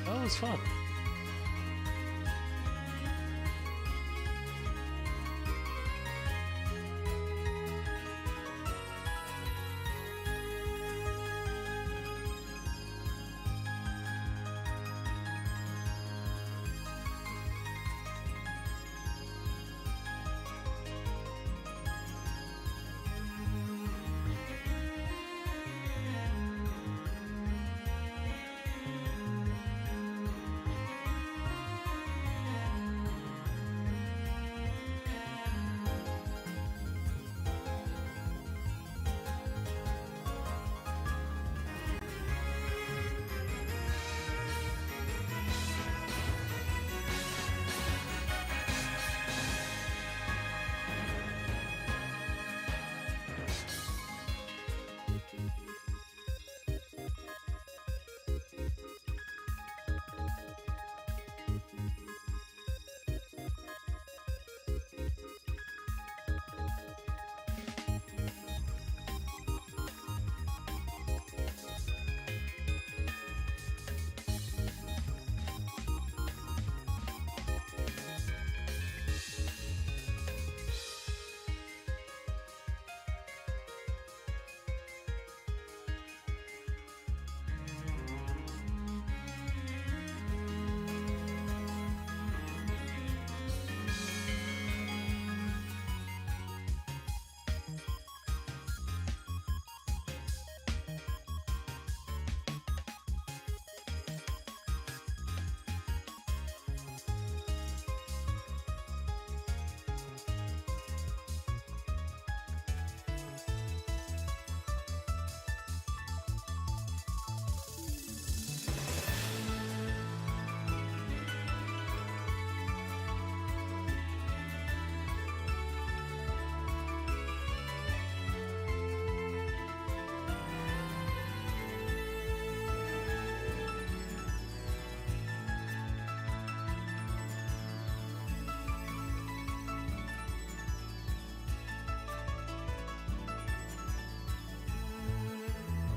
that was fun.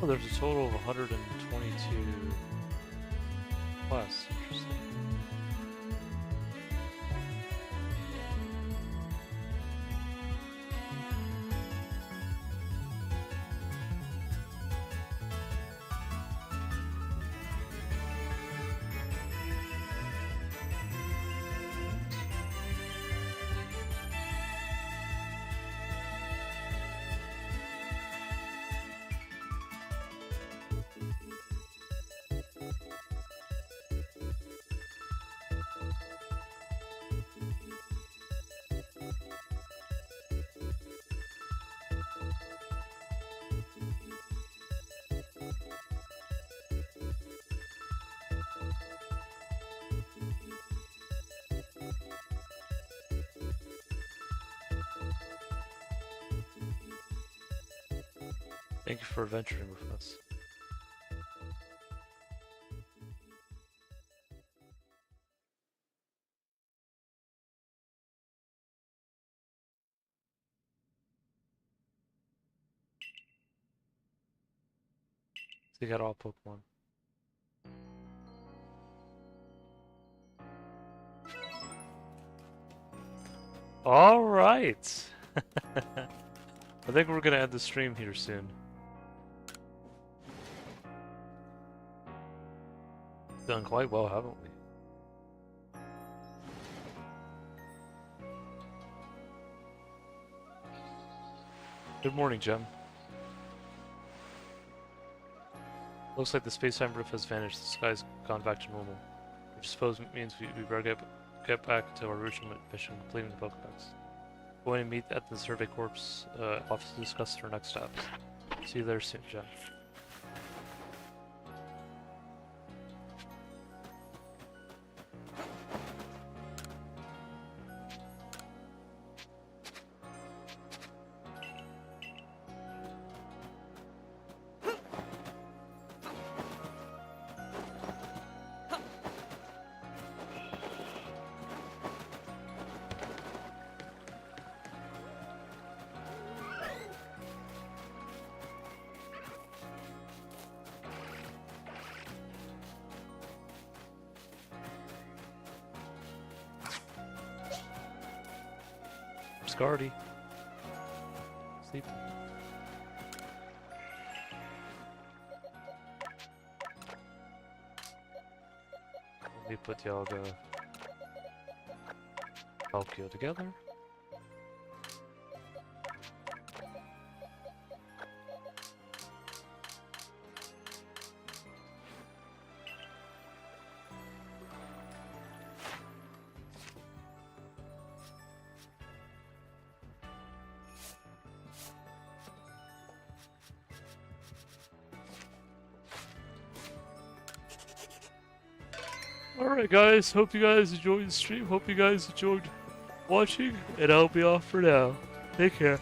Oh, there's a total of 122 quests. Interesting. Thank you for adventuring with us. So you got all Pokemon. Alright! I think we're gonna end the stream here soon. Done quite well, haven't we? Good morning, Gem. Looks like the space-time rift has vanished. The sky's gone back to normal, which I suppose means we better get back to our original mission, completing the Pokedex. Going to meet at the Survey Corps office to discuss our next steps. See you there soon, Jen. Scardy. Sleep. Let me put Yaga Palkia together. Alright guys, hope you guys enjoyed the stream, hope you guys enjoyed watching, and I'll be off for now. Take care.